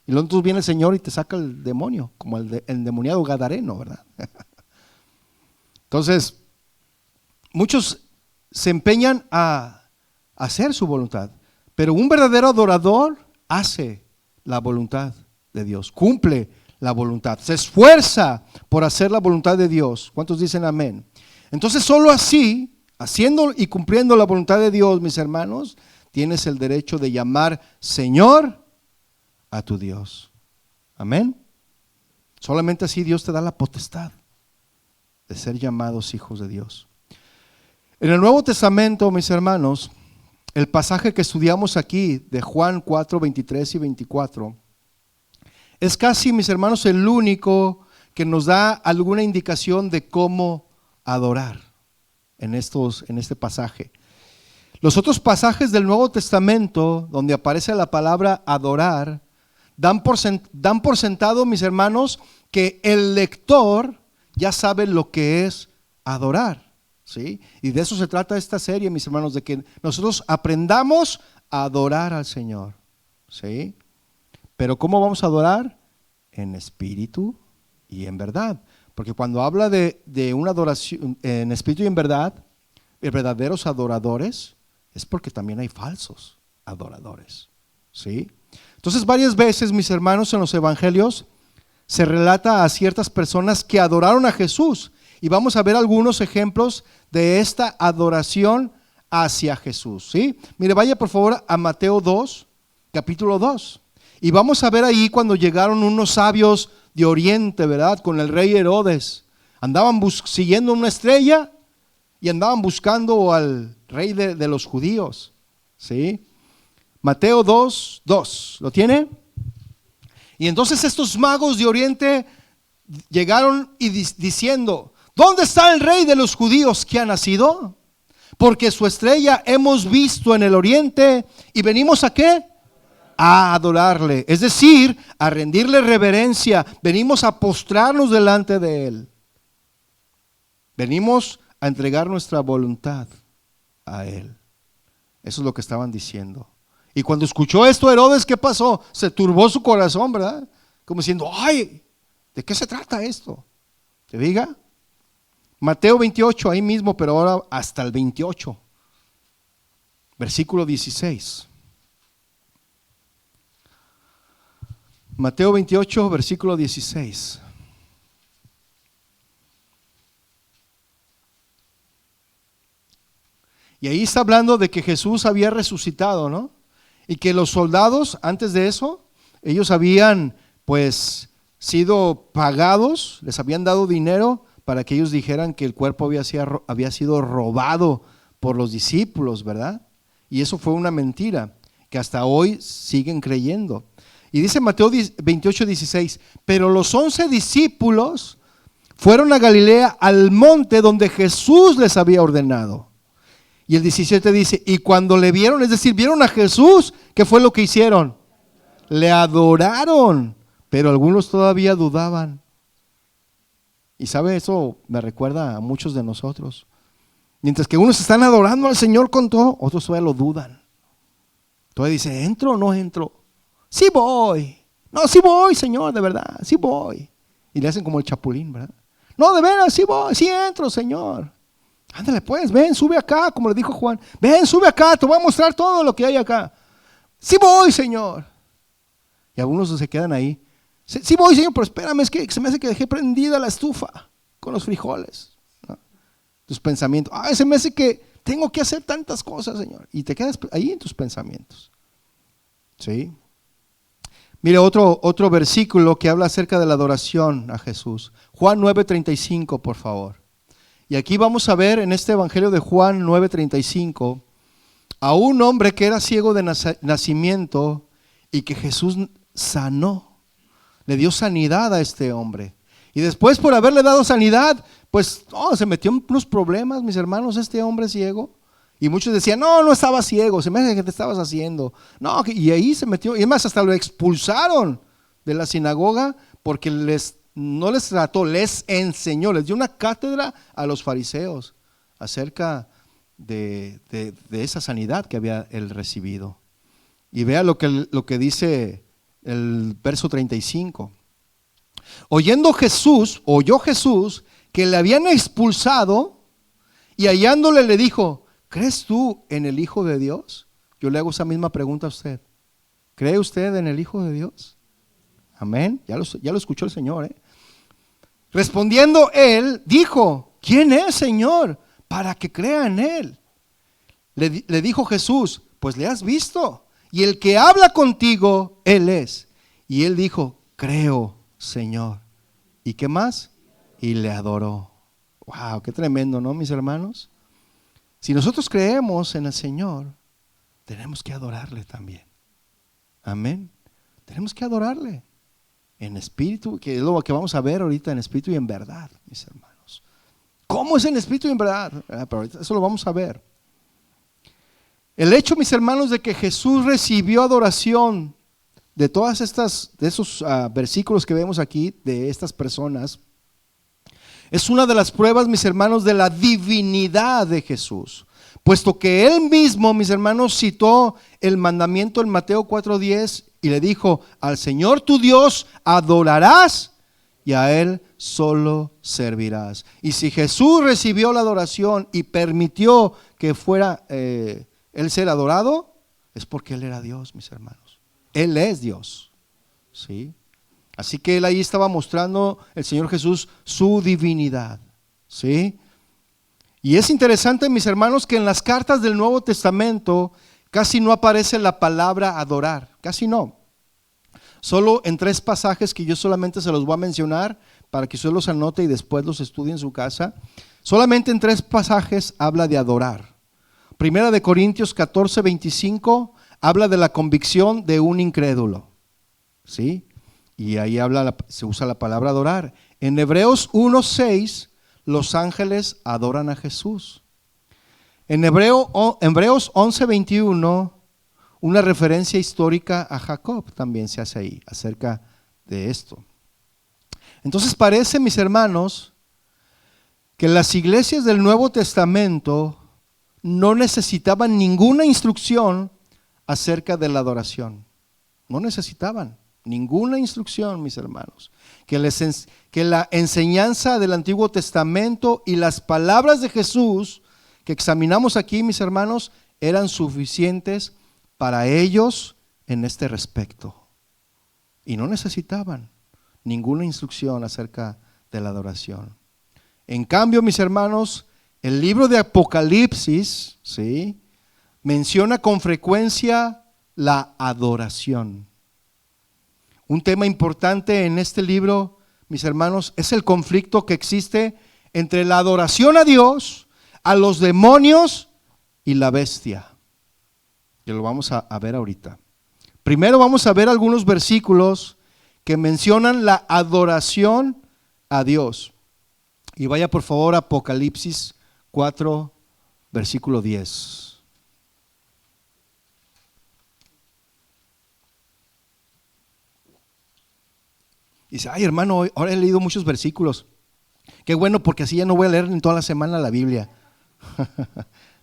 Y luego tú viene el Señor y te saca el demonio, como el endemoniado gadareno, ¿verdad? Entonces, muchos se empeñan a hacer su voluntad, pero un verdadero adorador hace la voluntad de Dios, cumple la voluntad, se esfuerza por hacer la voluntad de Dios. ¿Cuántos dicen amén? Entonces, solo así, haciendo y cumpliendo la voluntad de Dios, mis hermanos, tienes el derecho de llamar Señor a tu Dios. Amén. Solamente así Dios te da la potestad de ser llamados hijos de Dios. En el Nuevo Testamento, mis hermanos, el pasaje que estudiamos aquí de Juan 4, 23 y 24 es casi, mis hermanos, el único que nos da alguna indicación de cómo adorar en este pasaje. Los otros pasajes del Nuevo Testamento donde aparece la palabra adorar dan por sentado, mis hermanos, que el lector ya sabe lo que es adorar, ¿sí? Y de eso se trata esta serie, mis hermanos, de que nosotros aprendamos a adorar al Señor, ¿sí? Pero ¿cómo vamos a adorar? En espíritu y en verdad. Porque cuando habla de una adoración en espíritu y en verdad, verdaderos adoradores, es porque también hay falsos adoradores, ¿sí? Entonces, varias veces, mis hermanos, en los evangelios se relata a ciertas personas que adoraron a Jesús. Y vamos a ver algunos ejemplos de esta adoración hacia Jesús, ¿sí? Mire, vaya por favor a Mateo 2, capítulo 2. Y vamos a ver ahí cuando llegaron unos sabios de Oriente, ¿verdad? Con el rey Herodes. Andaban siguiendo una estrella y andaban buscando al rey de los judíos, ¿sí? Mateo 2, 2, ¿lo tiene? Y entonces estos magos de Oriente llegaron y diciendo, ¿dónde está el rey de los judíos que ha nacido? Porque su estrella hemos visto en el Oriente y venimos ¿a qué? A adorarle, es decir, a rendirle reverencia, venimos a postrarnos delante de él. Venimos a entregar nuestra voluntad a él. Eso es lo que estaban diciendo. Y cuando escuchó esto Herodes, ¿qué pasó? Se turbó su corazón, ¿verdad? Como diciendo, ay, ¿de qué se trata esto? ¿Se diga? Mateo 28, ahí mismo, pero ahora hasta el 28, versículo 16. Mateo 28, versículo 16. Y ahí está hablando de que Jesús había resucitado, ¿no? Y que los soldados, antes de eso, ellos habían pues sido pagados, les habían dado dinero para que ellos dijeran que el cuerpo había sido robado por los discípulos, ¿verdad? Y eso fue una mentira que hasta hoy siguen creyendo. Y dice Mateo 28, 16, pero los 11 discípulos fueron a Galilea al monte donde Jesús les había ordenado. Y el 17 dice, y cuando le vieron, es decir, vieron a Jesús, ¿qué fue lo que hicieron? Le adoraron, pero algunos todavía dudaban. Y sabe, eso me recuerda a muchos de nosotros. Mientras que unos están adorando al Señor con todo, otros todavía lo dudan. Todavía dice, ¿entro o no entro? Sí voy. No, sí voy, Señor, de verdad, sí voy. Y le hacen como el chapulín, ¿verdad? No, de veras, sí voy, sí entro, Señor. Ándale pues, ven, sube acá, como le dijo Juan. Ven, sube acá, te voy a mostrar todo lo que hay acá. Sí voy, Señor. Y algunos se quedan ahí. Sí voy, Señor, pero espérame, es que se me hace que dejé prendida la estufa con los frijoles, ¿no? Tus pensamientos. Se me hace que tengo que hacer tantas cosas, Señor. Y te quedas ahí en tus pensamientos. ¿Sí? Mire otro versículo que habla acerca de la adoración a Jesús. Juan 9:35, por favor. Y aquí vamos a ver en este evangelio de Juan 9:35 a un hombre que era ciego de nacimiento y que Jesús sanó. Le dio sanidad a este hombre. Y después, por haberle dado sanidad, pues se metió en unos problemas, mis hermanos, este hombre ciego. Y muchos decían, no estaba ciego, se me hace que te estabas haciendo. Y ahí se metió, y además hasta lo expulsaron de la sinagoga porque no les trató, les enseñó, les dio una cátedra a los fariseos acerca de esa sanidad que había él recibido. Y vea lo que dice el verso 35. Oyó Jesús que le habían expulsado, y hallándole le dijo, ¿crees tú en el Hijo de Dios? Yo le hago esa misma pregunta a usted. ¿Cree usted en el Hijo de Dios? Amén. Ya lo escuchó el Señor. Respondiendo él, dijo, ¿quién es, Señor, para que crea en él? Le dijo Jesús, pues le has visto, y el que habla contigo, él es. Y él dijo, creo, Señor. ¿Y qué más? Y le adoró. Wow, qué tremendo, ¿no, mis hermanos? Si nosotros creemos en el Señor, tenemos que adorarle también. Amén. Tenemos que adorarle en espíritu, que es lo que vamos a ver ahorita, en espíritu y en verdad, mis hermanos. ¿Cómo es en espíritu y en verdad? Pero ahorita eso lo vamos a ver. El hecho, mis hermanos, de que Jesús recibió adoración de esos versículos que vemos aquí, de estas personas, es una de las pruebas, mis hermanos, de la divinidad de Jesús. Puesto que él mismo, mis hermanos, citó el mandamiento en Mateo 4:10 y le dijo, al Señor tu Dios adorarás y a Él solo servirás. Y si Jesús recibió la adoración y permitió que fuera Él ser adorado, es porque Él era Dios, mis hermanos. Él es Dios, ¿sí? Así que Él ahí estaba mostrando, el Señor Jesús, su divinidad, ¿sí? Y es interesante, mis hermanos, que en las cartas del Nuevo Testamento casi no aparece la palabra adorar, casi no. Solo en 3 pasajes que yo solamente se los voy a mencionar para que usted los anote y después los estudie en su casa. Solamente en 3 pasajes habla de adorar. Primera de Corintios 14:25 habla de la convicción de un incrédulo, ¿sí? Y ahí se usa la palabra adorar. En Hebreos 1:6 los ángeles adoran a Jesús. En Hebreos 11:21 una referencia histórica a Jacob también se hace ahí acerca de esto. Entonces parece, mis hermanos, que las iglesias del Nuevo Testamento no necesitaban ninguna instrucción acerca de la adoración. No necesitaban ninguna instrucción, mis hermanos. Que la enseñanza del Antiguo Testamento y las palabras de Jesús que examinamos aquí, mis hermanos, eran suficientes para ellos en este respecto. Y no necesitaban ninguna instrucción acerca de la adoración. En cambio, mis hermanos, el libro de Apocalipsis, ¿sí?, menciona con frecuencia la adoración. Un tema importante en este libro, mis hermanos, es el conflicto que existe entre la adoración a Dios, a los demonios y la bestia. Y lo vamos a ver ahorita. Primero vamos a ver algunos versículos que mencionan la adoración a Dios. Y vaya por favor a Apocalipsis 4, versículo 10. Dice, ay hermano, ahora he leído muchos versículos. Qué bueno, porque así ya no voy a leer en toda la semana la Biblia.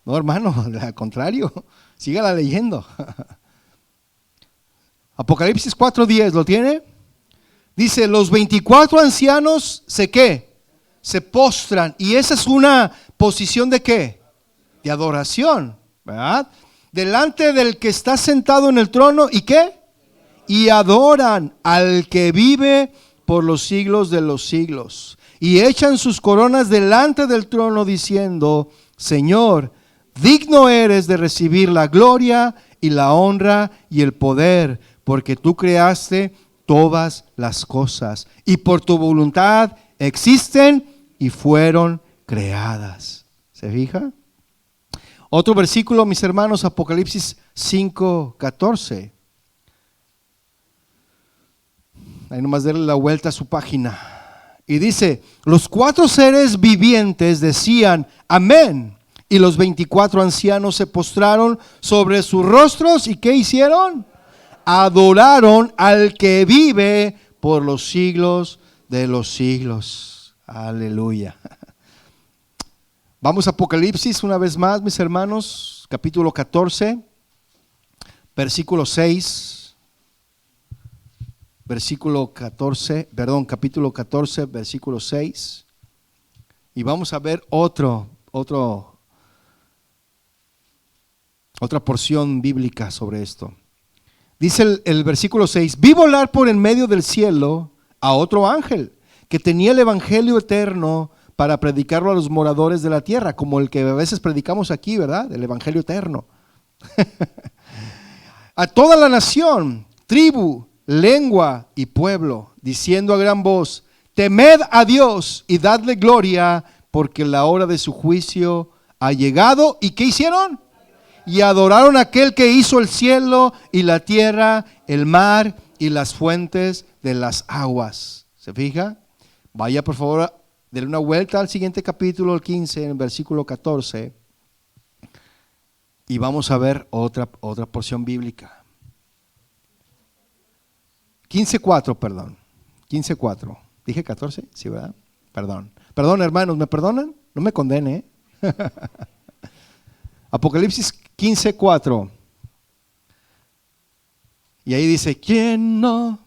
No, hermano, al contrario, sígala leyendo. Apocalipsis 4:10, ¿lo tiene? Dice, los 24 ancianos se postran. Y esa es una posición de ¿qué? De adoración, ¿verdad? Delante del que está sentado en el trono, ¿y qué? y adoran al que vive por los siglos de los siglos. Y echan sus coronas delante del trono diciendo: Señor, digno eres de recibir la gloria y la honra y el poder, porque tú creaste todas las cosas y por tu voluntad existen y fueron creadas. ¿Se fija? Otro versículo, mis hermanos, Apocalipsis 5:14. Ahí nomás darle la vuelta a su página. Y dice: los 4 seres vivientes decían amén. Y los 24 ancianos se postraron sobre sus rostros. ¿Y qué hicieron? Adoraron al que vive por los siglos de los siglos. Aleluya. Vamos a Apocalipsis una vez más, mis hermanos, capítulo 14, versículo 6. Capítulo 14, versículo 6. Y vamos a ver otra porción bíblica sobre esto. Dice el versículo 6: vi volar por en medio del cielo a otro ángel que tenía el evangelio eterno para predicarlo a los moradores de la tierra, como el que a veces predicamos aquí, ¿verdad? El evangelio eterno. A toda la nación, tribu, lengua y pueblo, diciendo a gran voz: temed a Dios y dadle gloria, porque la hora de su juicio ha llegado. ¿Y qué hicieron? Y adoraron a aquel que hizo el cielo y la tierra, el mar y las fuentes de las aguas. ¿Se fija? Vaya por favor, denle una vuelta al siguiente capítulo, el 15, en el versículo 14. Y vamos a ver otra porción bíblica. 15:4, perdón. 15:4. ¿Dije 14? Sí, ¿verdad? Perdón, hermanos, ¿me perdonan? No me condene, ¿eh? Apocalipsis 15:4. Y ahí dice: ¿quién no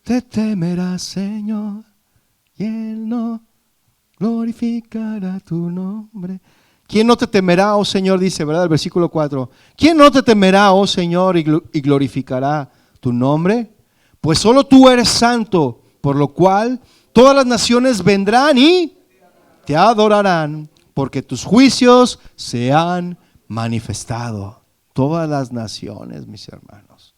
te temerá, Señor? ¿Quién no glorificará tu nombre? ¿Quién no te temerá, oh Señor? Dice, ¿verdad? El versículo 4. ¿Quién no te temerá, oh Señor, y glorificará tu nombre? Pues solo tú eres santo, por lo cual todas las naciones vendrán y te adorarán, porque tus juicios se han manifestado. Todas las naciones, mis hermanos.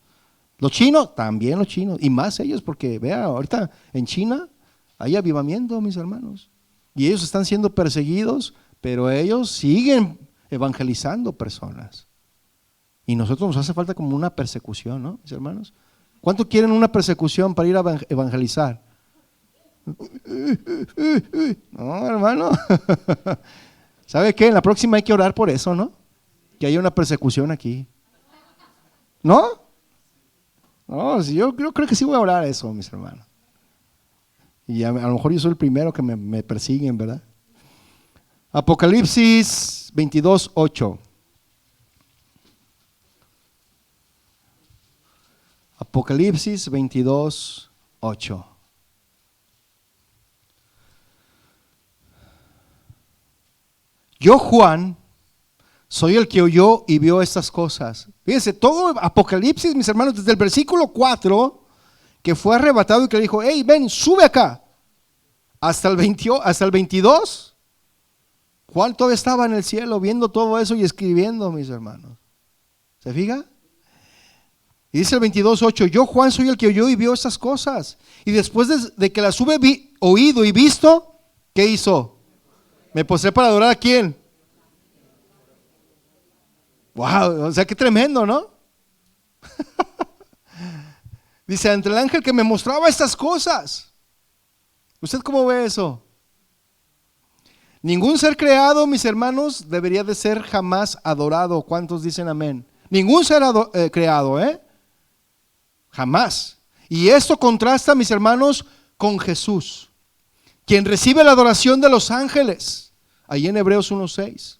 Los chinos, también los chinos, y más ellos, porque vea, ahorita en China hay avivamiento, mis hermanos. Y ellos están siendo perseguidos, pero ellos siguen evangelizando personas. Y nosotros nos hace falta como una persecución, ¿no, mis hermanos? ¿Cuánto quieren una persecución para ir a evangelizar? No, hermano. ¿Sabe qué? En la próxima hay que orar por eso, ¿no? Que haya una persecución aquí. ¿No? No, yo creo que sí voy a orar eso, mis hermanos. Y a lo mejor yo soy el primero que me persiguen, ¿verdad? Apocalipsis 22:8. Apocalipsis 22:8. Yo, Juan, soy el que oyó y vio estas cosas. Fíjense, todo Apocalipsis, mis hermanos, desde el versículo 4, que fue arrebatado y que le dijo: hey, ven, sube acá, hasta el 22, Juan todavía estaba en el cielo viendo todo eso y escribiendo, mis hermanos. ¿Se fija? Y dice el 22:8: yo, Juan, soy el que oyó y vio estas cosas. Y después de que las hube oído y visto, ¿qué hizo? Me postré para adorar ¿a quién? Wow, o sea, qué tremendo, ¿no? Dice: ante el ángel que me mostraba estas cosas. ¿Usted cómo ve eso? Ningún ser creado, mis hermanos, debería de ser jamás adorado. ¿Cuántos dicen amén? Ningún ser creado, jamás. Y esto contrasta, mis hermanos, con Jesús, quien recibe la adoración de los ángeles, ahí en Hebreos 1:6.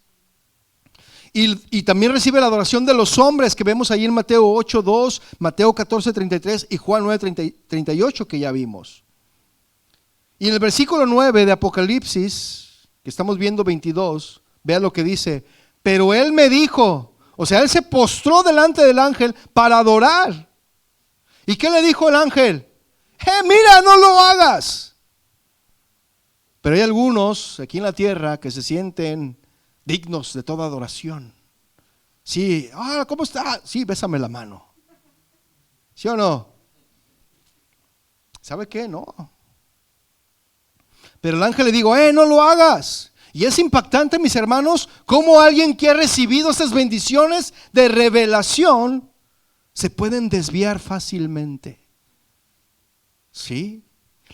Y también recibe la adoración de los hombres, que vemos ahí en Mateo 8:2, Mateo 14:33 y Juan 9:38, que ya vimos. Y en el versículo 9 de Apocalipsis, que estamos viendo 22, vea lo que dice: pero él me dijo, o sea, él se postró delante del ángel para adorar. ¿Y qué le dijo el ángel? Mira, no lo hagas. Pero hay algunos aquí en la tierra que se sienten dignos de toda adoración. Sí, ¿cómo está? Sí, bésame la mano. ¿Sí o no? ¿Sabe qué? No. Pero el ángel le dijo, no lo hagas. Y es impactante, mis hermanos, cómo alguien que ha recibido estas bendiciones de revelación se pueden desviar fácilmente. ¿Sí?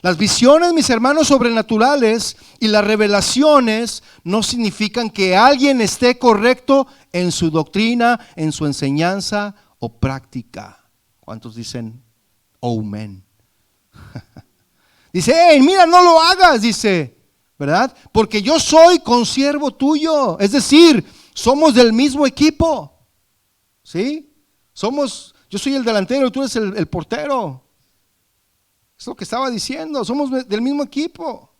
Las visiones, mis hermanos, sobrenaturales y las revelaciones no significan que alguien esté correcto en su doctrina, en su enseñanza o práctica. ¿Cuántos dicen amén? Dice, mira, no lo hagas, dice, ¿verdad? Porque yo soy consiervo tuyo. Es decir, somos del mismo equipo. ¿Sí? Yo soy el delantero y tú eres el portero. Es lo que estaba diciendo, somos del mismo equipo.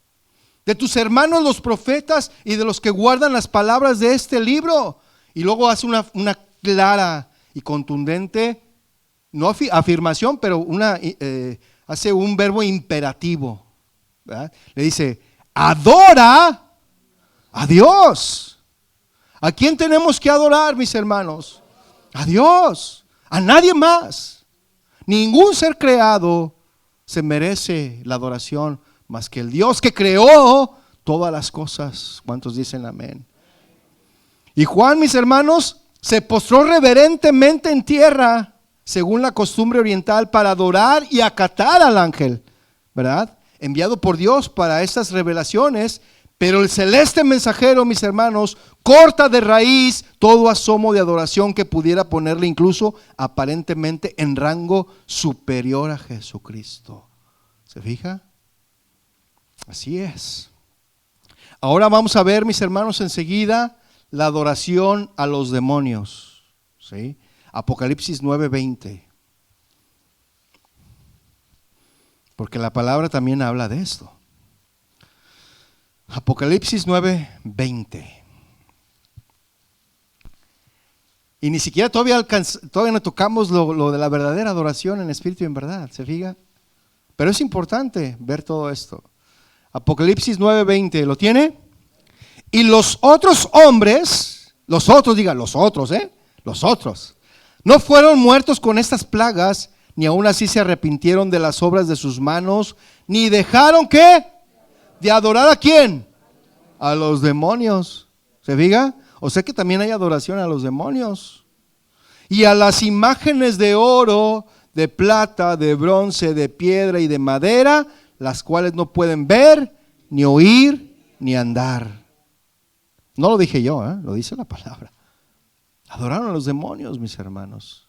De tus hermanos los profetas y de los que guardan las palabras de este libro. Y luego hace una clara y contundente, no afirmación, pero hace un verbo imperativo, ¿verdad? Le dice, adora a Dios. ¿A quién tenemos que adorar, mis hermanos? A Dios, a nadie más. Ningún ser creado se merece la adoración más que el Dios que creó todas las cosas. ¿Cuántos dicen amén? Y Juan, mis hermanos, se postró reverentemente en tierra, según la costumbre oriental, para adorar y acatar al ángel, ¿verdad? Enviado por Dios para estas revelaciones. Pero el celeste mensajero, mis hermanos, corta de raíz todo asomo de adoración que pudiera ponerle incluso aparentemente en rango superior a Jesucristo. ¿Se fija? Así es. Ahora vamos a ver, mis hermanos, enseguida la adoración a los demonios. ¿Sí? Apocalipsis 9:20. Porque la palabra también habla de esto. Apocalipsis 9:20. Y ni siquiera todavía no tocamos lo de la verdadera adoración en espíritu y en verdad, ¿se fija? Pero es importante ver todo esto. Apocalipsis 9:20, ¿lo tiene? Y los otros hombres, los otros, no fueron muertos con estas plagas, ni aún así se arrepintieron de las obras de sus manos, ni dejaron ¿qué? ¿De adorar a quién? A los demonios. ¿Se fija? O sea que también hay adoración a los demonios. Y a las imágenes de oro, de plata, de bronce, de piedra y de madera, las cuales no pueden ver, ni oír, ni andar. No lo dije yo, lo dice la palabra. Adoraron a los demonios, mis hermanos.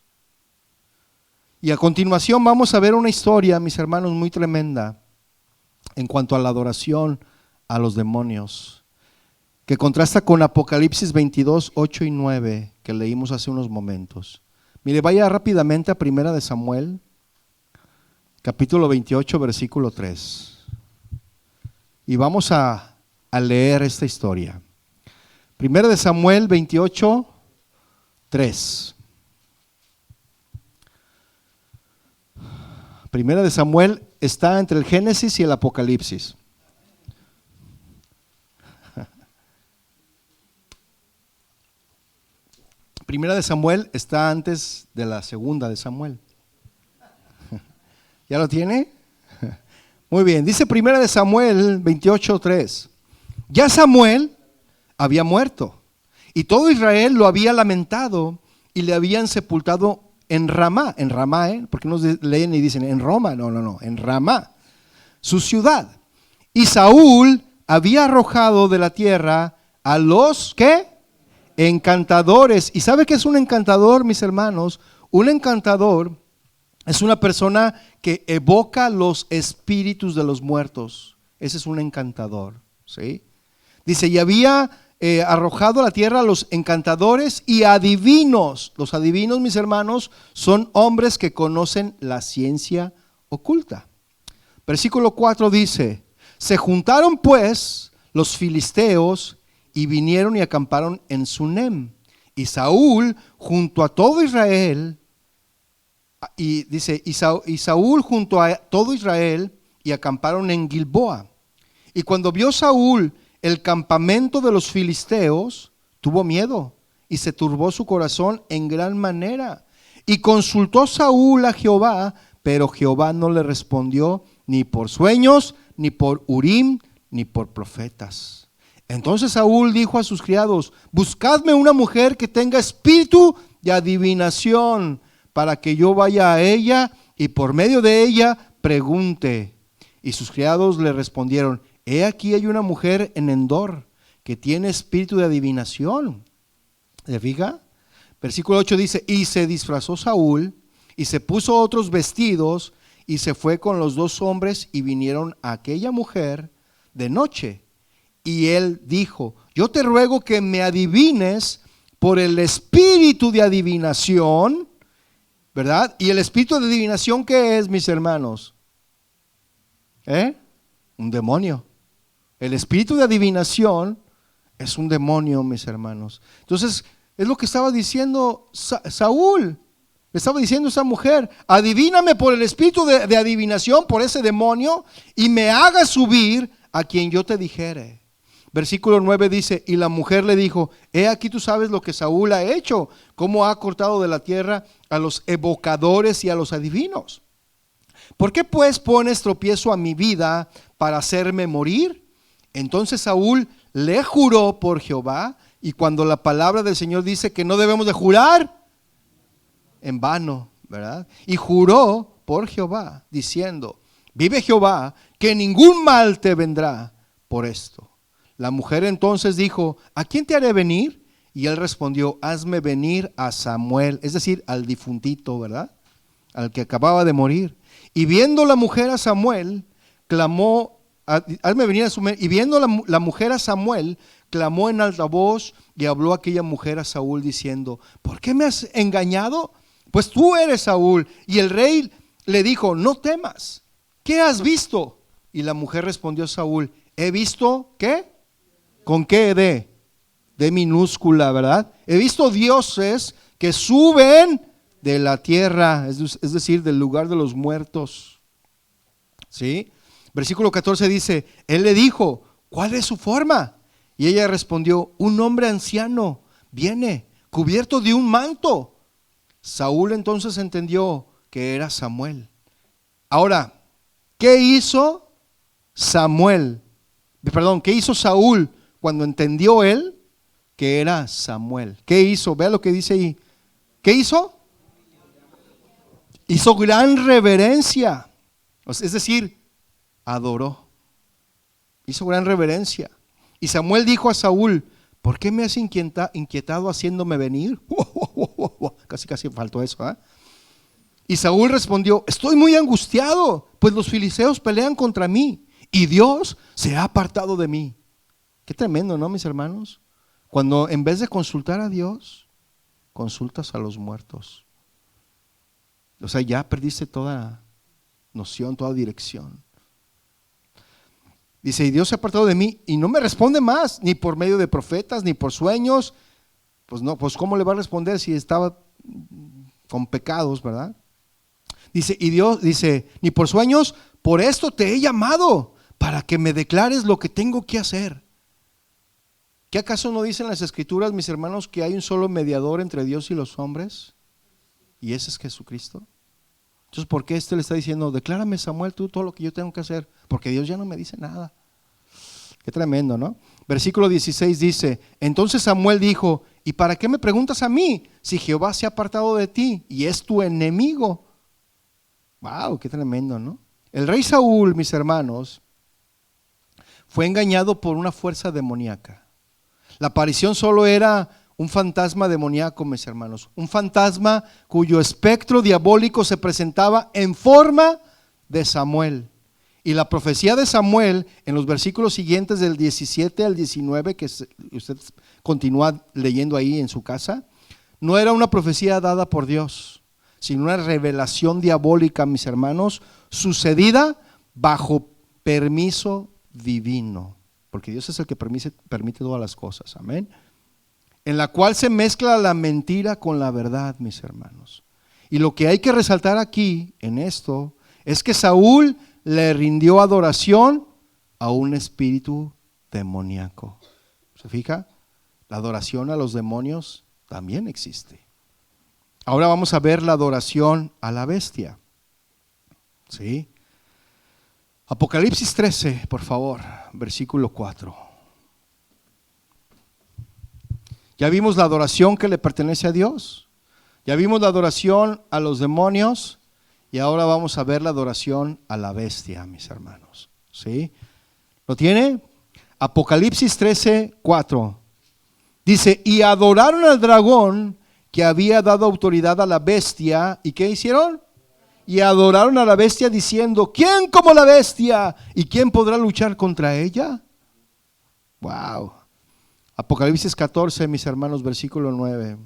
Y a continuación vamos a ver una historia, mis hermanos, muy tremenda en cuanto a la adoración a los demonios, que contrasta con Apocalipsis 22, 8 y 9 que leímos hace unos momentos. Mire, vaya rápidamente a Primera de Samuel, capítulo 28, versículo 3. Y vamos a leer esta historia. Primera de Samuel 28, 3. Primera de Samuel está entre el Génesis y el Apocalipsis. Primera de Samuel está antes de la segunda de Samuel. ¿Ya lo tiene? Muy bien, dice Primera de Samuel 28:3. Ya Samuel había muerto y todo Israel lo había lamentado y le habían sepultado en Ramá, porque no leen y dicen en Roma, no, en Ramá, su ciudad. Y Saúl había arrojado de la tierra a los ¿qué? Encantadores. ¿Y sabe qué es un encantador, mis hermanos? Un encantador es una persona que evoca los espíritus de los muertos. Ese es un encantador, ¿sí? Dice, y había arrojado a la tierra a los encantadores y adivinos. Los adivinos, mis hermanos, son hombres que conocen la ciencia oculta. Versículo 4 dice, se juntaron pues los filisteos y vinieron y acamparon en Sunem. Y Saúl, junto a todo Israel, Y dice, y Saúl junto a todo Israel y acamparon en Gilboa. Y cuando vio Saúl el campamento de los filisteos, tuvo miedo y se turbó su corazón en gran manera. Y consultó Saúl a Jehová, pero Jehová no le respondió ni por sueños, ni por Urim, ni por profetas. Entonces Saúl dijo a sus criados: buscadme una mujer que tenga espíritu de adivinación, para que yo vaya a ella y por medio de ella pregunte. Y sus criados le respondieron: he aquí hay una mujer en Endor que tiene espíritu de adivinación. ¿Se fija? Versículo 8 dice: y se disfrazó Saúl y se puso otros vestidos y se fue con los dos hombres y vinieron a aquella mujer de noche. Y él dijo: yo te ruego que me adivines por el espíritu de adivinación, ¿verdad? Y el espíritu de adivinación, ¿qué es, mis hermanos? Un demonio. El espíritu de adivinación es un demonio, mis hermanos. Entonces, es lo que estaba diciendo Saúl. Le estaba diciendo a esa mujer: adivíname por el espíritu de adivinación, por ese demonio, y me haga subir a quien yo te dijere. Versículo 9 dice: y la mujer le dijo: he aquí tú sabes lo que Saúl ha hecho, cómo ha cortado de la tierra a los evocadores y a los adivinos. ¿Por qué pues pones tropiezo a mi vida para hacerme morir? Entonces Saúl le juró por Jehová, y cuando la palabra del Señor dice que no debemos de jurar en vano, ¿verdad? Y juró por Jehová, diciendo: vive Jehová, que ningún mal te vendrá por esto. La mujer entonces dijo: ¿a quién te haré venir? Y él respondió: hazme venir a Samuel, es decir, al difuntito, ¿verdad? Al que acababa de morir. Y viendo la mujer a Samuel, clamó: hazme venir a Samuel. Y viendo la mujer a Samuel, clamó en alta voz, y habló aquella mujer a Saúl diciendo: ¿por qué me has engañado? Pues tú eres Saúl. Y el rey le dijo: no temas, ¿qué has visto? Y la mujer respondió a Saúl: he visto, ¿qué? ¿Con qué de minúscula, verdad? He visto dioses que suben de la tierra, es decir, del lugar de los muertos. ¿Sí? Versículo 14 dice: él le dijo: ¿cuál es su forma? Y ella respondió: un hombre anciano viene cubierto de un manto. Saúl entonces entendió que era Samuel. Ahora, ¿qué hizo Samuel? ¿Qué hizo Saúl cuando entendió él que era Samuel? ¿Qué hizo? Vea lo que dice ahí. ¿Qué hizo? Hizo gran reverencia. Es decir, adoró. Hizo gran reverencia. Y Samuel dijo a Saúl: ¿por qué me has inquietado haciéndome venir? Casi faltó eso, ¿eh? Y Saúl respondió: estoy muy angustiado, pues los filisteos pelean contra mí y Dios se ha apartado de mí. Qué tremendo, ¿no, mis hermanos? Cuando en vez de consultar a Dios, consultas a los muertos. O sea, ya perdiste toda noción, toda dirección. Dice: y Dios se ha apartado de mí y no me responde más, ni por medio de profetas, ni por sueños. Pues no, pues ¿cómo le va a responder si estaba con pecados, verdad? Dice, y Dios dice: ni por sueños, por esto te he llamado, para que me declares lo que tengo que hacer. ¿Qué acaso no dicen las Escrituras, mis hermanos, que hay un solo mediador entre Dios y los hombres? Y ese es Jesucristo. Entonces, ¿por qué le está diciendo: declárame, Samuel, tú todo lo que yo tengo que hacer? Porque Dios ya no me dice nada. Qué tremendo, ¿no? Versículo 16 dice: entonces Samuel dijo: ¿y para qué me preguntas a mí, si Jehová se ha apartado de ti y es tu enemigo? Wow, qué tremendo, ¿no? El rey Saúl, mis hermanos, fue engañado por una fuerza demoníaca. La aparición solo era un fantasma demoníaco, mis hermanos. Un fantasma cuyo espectro diabólico se presentaba en forma de Samuel. Y la profecía de Samuel, en los versículos siguientes del 17 al 19, que usted continúa leyendo ahí en su casa, no era una profecía dada por Dios, sino una revelación diabólica, mis hermanos, sucedida bajo permiso divino. Porque Dios es el que permite todas las cosas, amén. En la cual se mezcla la mentira con la verdad, mis hermanos. Y lo que hay que resaltar aquí en esto es que Saúl le rindió adoración a un espíritu demoníaco. ¿Se fija? La adoración a los demonios también existe. Ahora vamos a ver la adoración a la bestia. ¿Sí? Apocalipsis 13, por favor, versículo 4. Ya vimos la adoración que le pertenece a Dios. Ya vimos la adoración a los demonios. Y ahora vamos a ver la adoración a la bestia, mis hermanos. ¿Sí? ¿Lo tiene? Apocalipsis 13, 4. Dice, y adoraron al dragón que había dado autoridad a la bestia. ¿Y qué hicieron? Y adoraron a la bestia diciendo, ¿quién como la bestia? ¿Y quién podrá luchar contra ella? Wow. Apocalipsis 14, mis hermanos, versículo 9.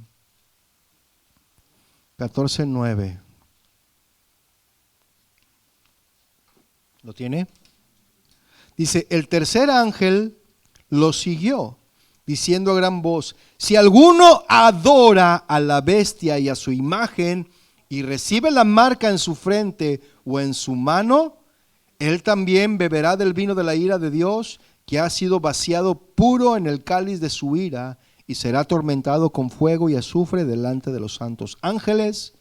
14, 9. ¿Lo tiene? Dice, el tercer ángel lo siguió, diciendo a gran voz, si alguno adora a la bestia y a su imagen y recibe la marca en su frente o en su mano, él también beberá del vino de la ira de Dios, que ha sido vaciado puro en el cáliz de su ira, y será atormentado con fuego y azufre delante de los santos ángeles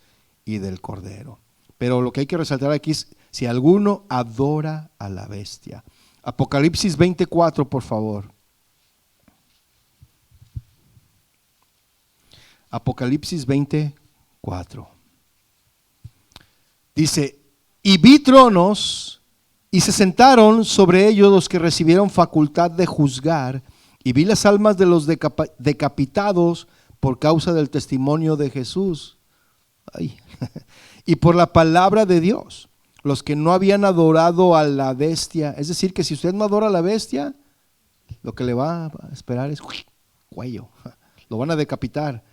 y del Cordero. Pero lo que hay que resaltar aquí es, si alguno adora a la bestia. Apocalipsis 24, por favor. Apocalipsis 24. Dice, y vi tronos, y se sentaron sobre ellos los que recibieron facultad de juzgar, y vi las almas de los decapitados por causa del testimonio de Jesús. Ay. Y por la palabra de Dios, los que no habían adorado a la bestia. Es decir, que si usted no adora a la bestia, lo que le va a esperar es cuello, lo van a decapitar.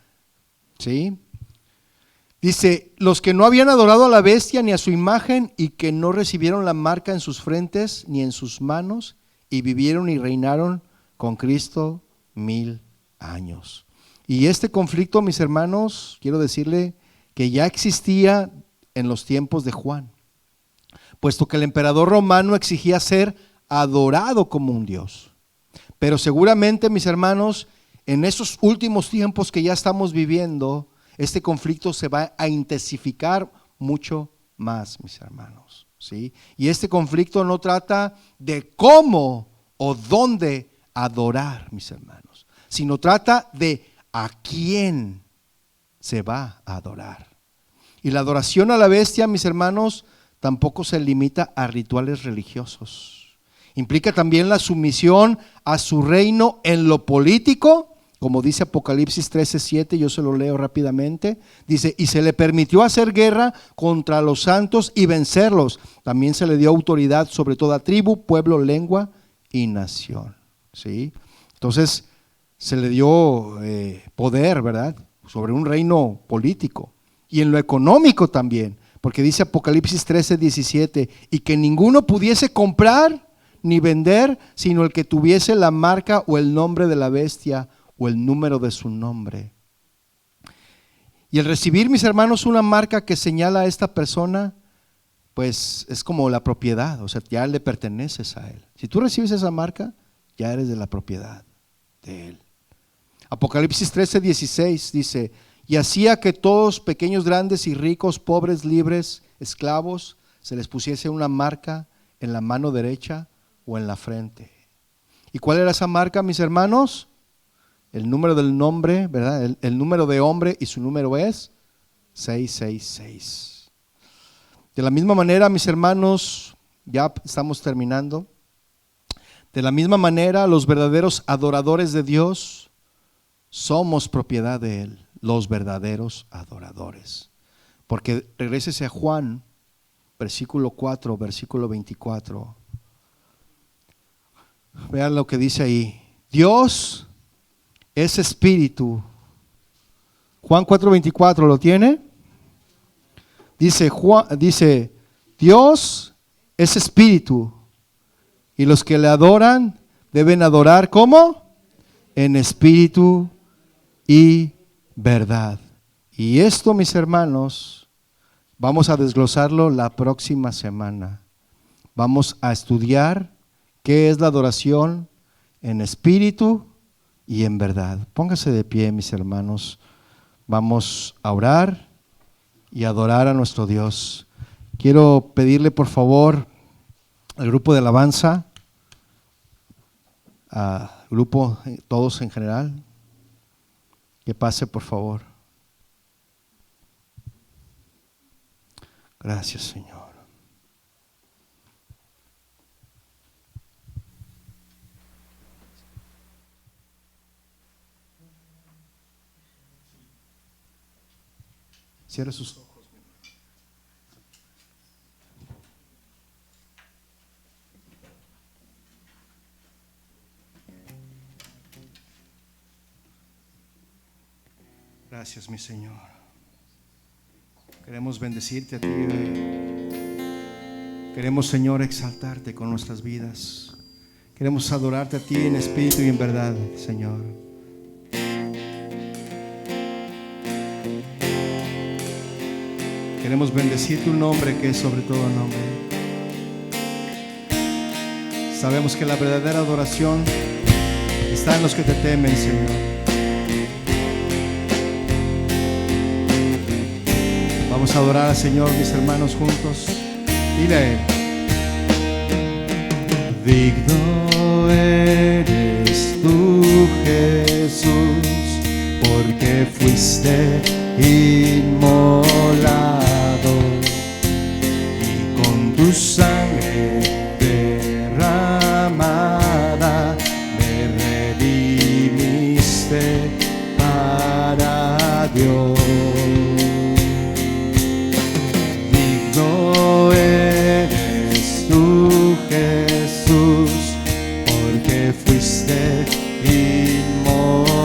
¿Sí? Dice, los que no habían adorado a la bestia ni a su imagen y que no recibieron la marca en sus frentes ni en sus manos, y vivieron y reinaron con Cristo 1000 años. Y este conflicto, mis hermanos, quiero decirle que ya existía en los tiempos de Juan, puesto que el emperador romano exigía ser adorado como un Dios. Pero seguramente, mis hermanos, en esos últimos tiempos que ya estamos viviendo, este conflicto se va a intensificar mucho más, mis hermanos, ¿sí? Y este conflicto no trata de cómo o dónde adorar, mis hermanos, sino trata de a quién se va a adorar. Y la adoración a la bestia, mis hermanos, tampoco se limita a rituales religiosos. Implica también la sumisión a su reino en lo político, como dice Apocalipsis 13:7, yo se lo leo rápidamente. Dice, y se le permitió hacer guerra contra los santos y vencerlos. También se le dio autoridad sobre toda tribu, pueblo, lengua y nación. ¿Sí? Entonces se le dio poder, ¿verdad?, sobre un reino político. Y en lo económico también, porque dice Apocalipsis 13:17, y que ninguno pudiese comprar ni vender, sino el que tuviese la marca o el nombre de la bestia o el número de su nombre. Y el recibir, mis hermanos, una marca que señala a esta persona, pues es como la propiedad, o sea, ya le perteneces a él. Si tú recibes esa marca, ya eres de la propiedad de él. Apocalipsis 13:16 dice, y hacía que todos, pequeños, grandes y ricos, pobres, libres, esclavos, se les pusiese una marca en la mano derecha o en la frente. ¿Y cuál era esa marca, mis hermanos? El número del nombre, ¿verdad? El número de hombre, y su número es 666. De la misma manera, mis hermanos, ya estamos terminando. De la misma manera, los verdaderos adoradores de Dios somos propiedad de Él. Los verdaderos adoradores. Porque regrésese a Juan, versículo 4, versículo 24. Vean lo que dice ahí. Dios es espíritu. Juan 4:24, ¿lo tiene? Dice, Dios es espíritu, y los que le adoran deben adorar ¿cómo? En espíritu y verdad. Y esto, mis hermanos, Vamos a desglosarlo la próxima semana. Vamos a estudiar qué es la adoración en espíritu y en verdad. Póngase de pie, mis hermanos. Vamos a orar y adorar a nuestro Dios. Quiero pedirle, por favor, al grupo de alabanza, al grupo, todos en general, que pase, por favor. Gracias, Señor. Cierre sus ojos. Gracias, mi Señor. Queremos bendecirte a ti. Queremos, Señor, exaltarte con nuestras vidas. Queremos adorarte a ti en espíritu y en verdad, Señor. Queremos bendecir tu nombre, que es sobre todo nombre. Sabemos que la verdadera adoración está en los que te temen, Señor. Vamos a adorar al Señor, mis hermanos, juntos. Dile a Él. Digno eres tú, Jesús, porque fuiste inmolado y con tu sangre derramada me redimiste para Dios. Digno eres tú, Jesús, porque fuiste inmolado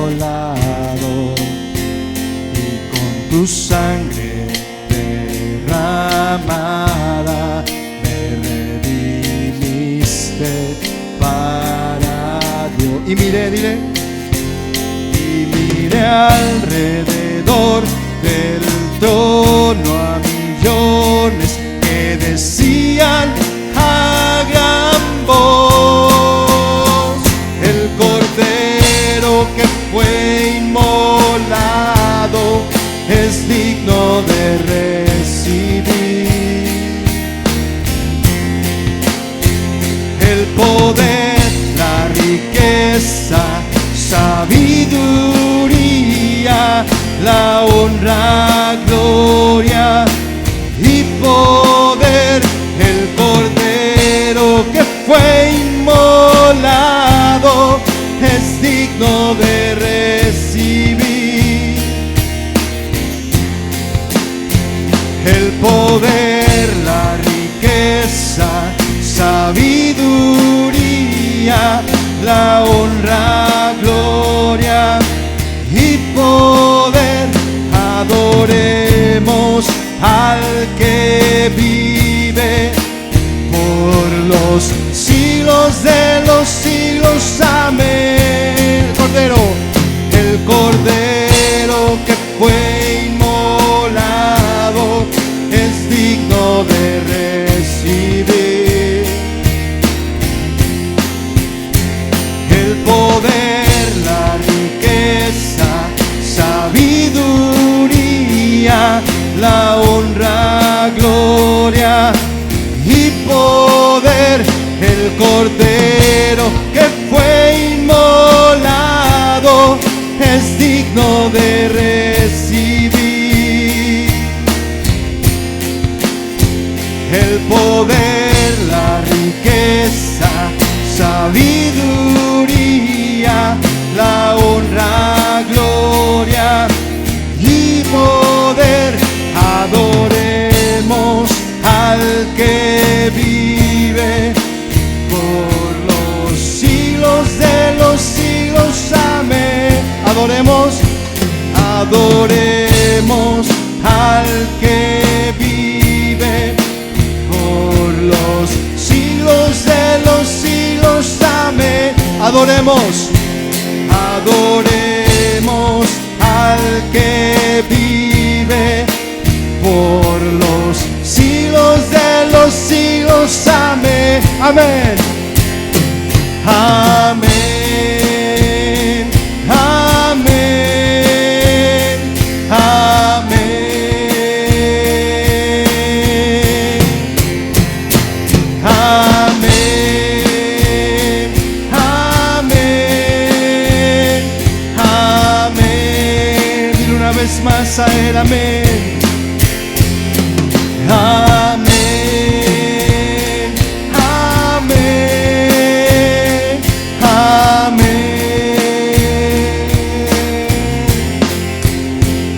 y con tu sangre derramada me redimiste para Dios. Y miré, dile, y miré alrededor del trono a millones que decían a gran voz: el Cordero que fue inmolado es digno de recibir el poder, la riqueza, sabiduría, la honra, gloria y poder. El Cordero que fue inmolado es digno de recibir el poder, la riqueza, sabiduría, la honra, gloria y poder. Adoremos al que vive por los siglos de los siglos. Amén. El Cordero que fue inmolado es digno de recibir el poder, la riqueza, sabiduría, la honra, gloria y poder. El Cordero que fue inmolado es digno de recibir el poder, la riqueza, sabiduría, la honra, gloria y poder. Adoremos al que vive por los siglos de los siglos. Amén. Adoremos al que vive por los siglos de los siglos. Amén. Adoremos al que vive por los Amén. Amén. Amén. Amén. Amén. Amén. Amén. Dile una vez más a Él, amén. Amén. Amén. Amén.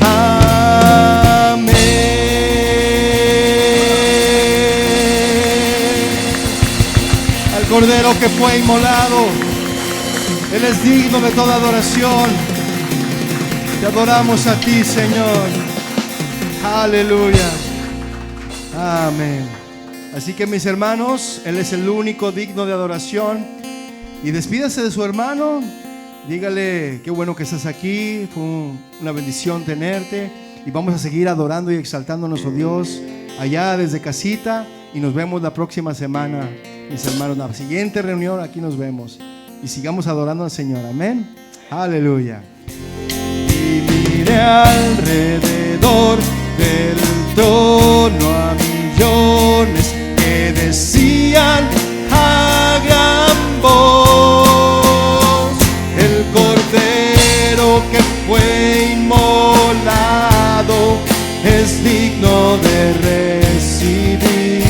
Amén. Al Cordero que fue inmolado, Él es digno de toda adoración. Te adoramos a ti, Señor. Aleluya. Amén. Así que, mis hermanos, Él es el único digno de adoración. Y despídase de su hermano. Dígale, qué bueno que estás aquí. Fue una bendición tenerte. Y vamos a seguir adorando y exaltando a nuestro Dios allá desde casita. Y nos vemos la próxima semana, mis hermanos. La siguiente reunión, aquí nos vemos. Y sigamos adorando al Señor. Amén. Aleluya. Y miré alrededor del trono a millones que decían a gran voz: el Cordero que fue inmolado es digno de recibir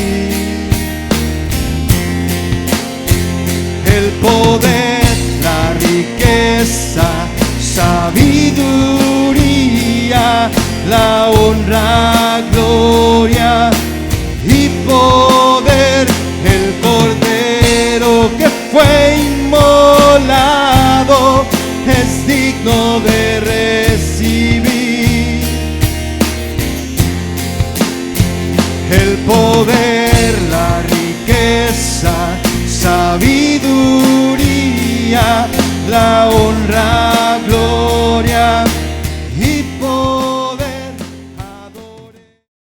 el poder, la riqueza, sabiduría, la honra, gloria y poder. El Cordero que fue inmolado es digno de recibir el poder, la riqueza, sabiduría, la honra,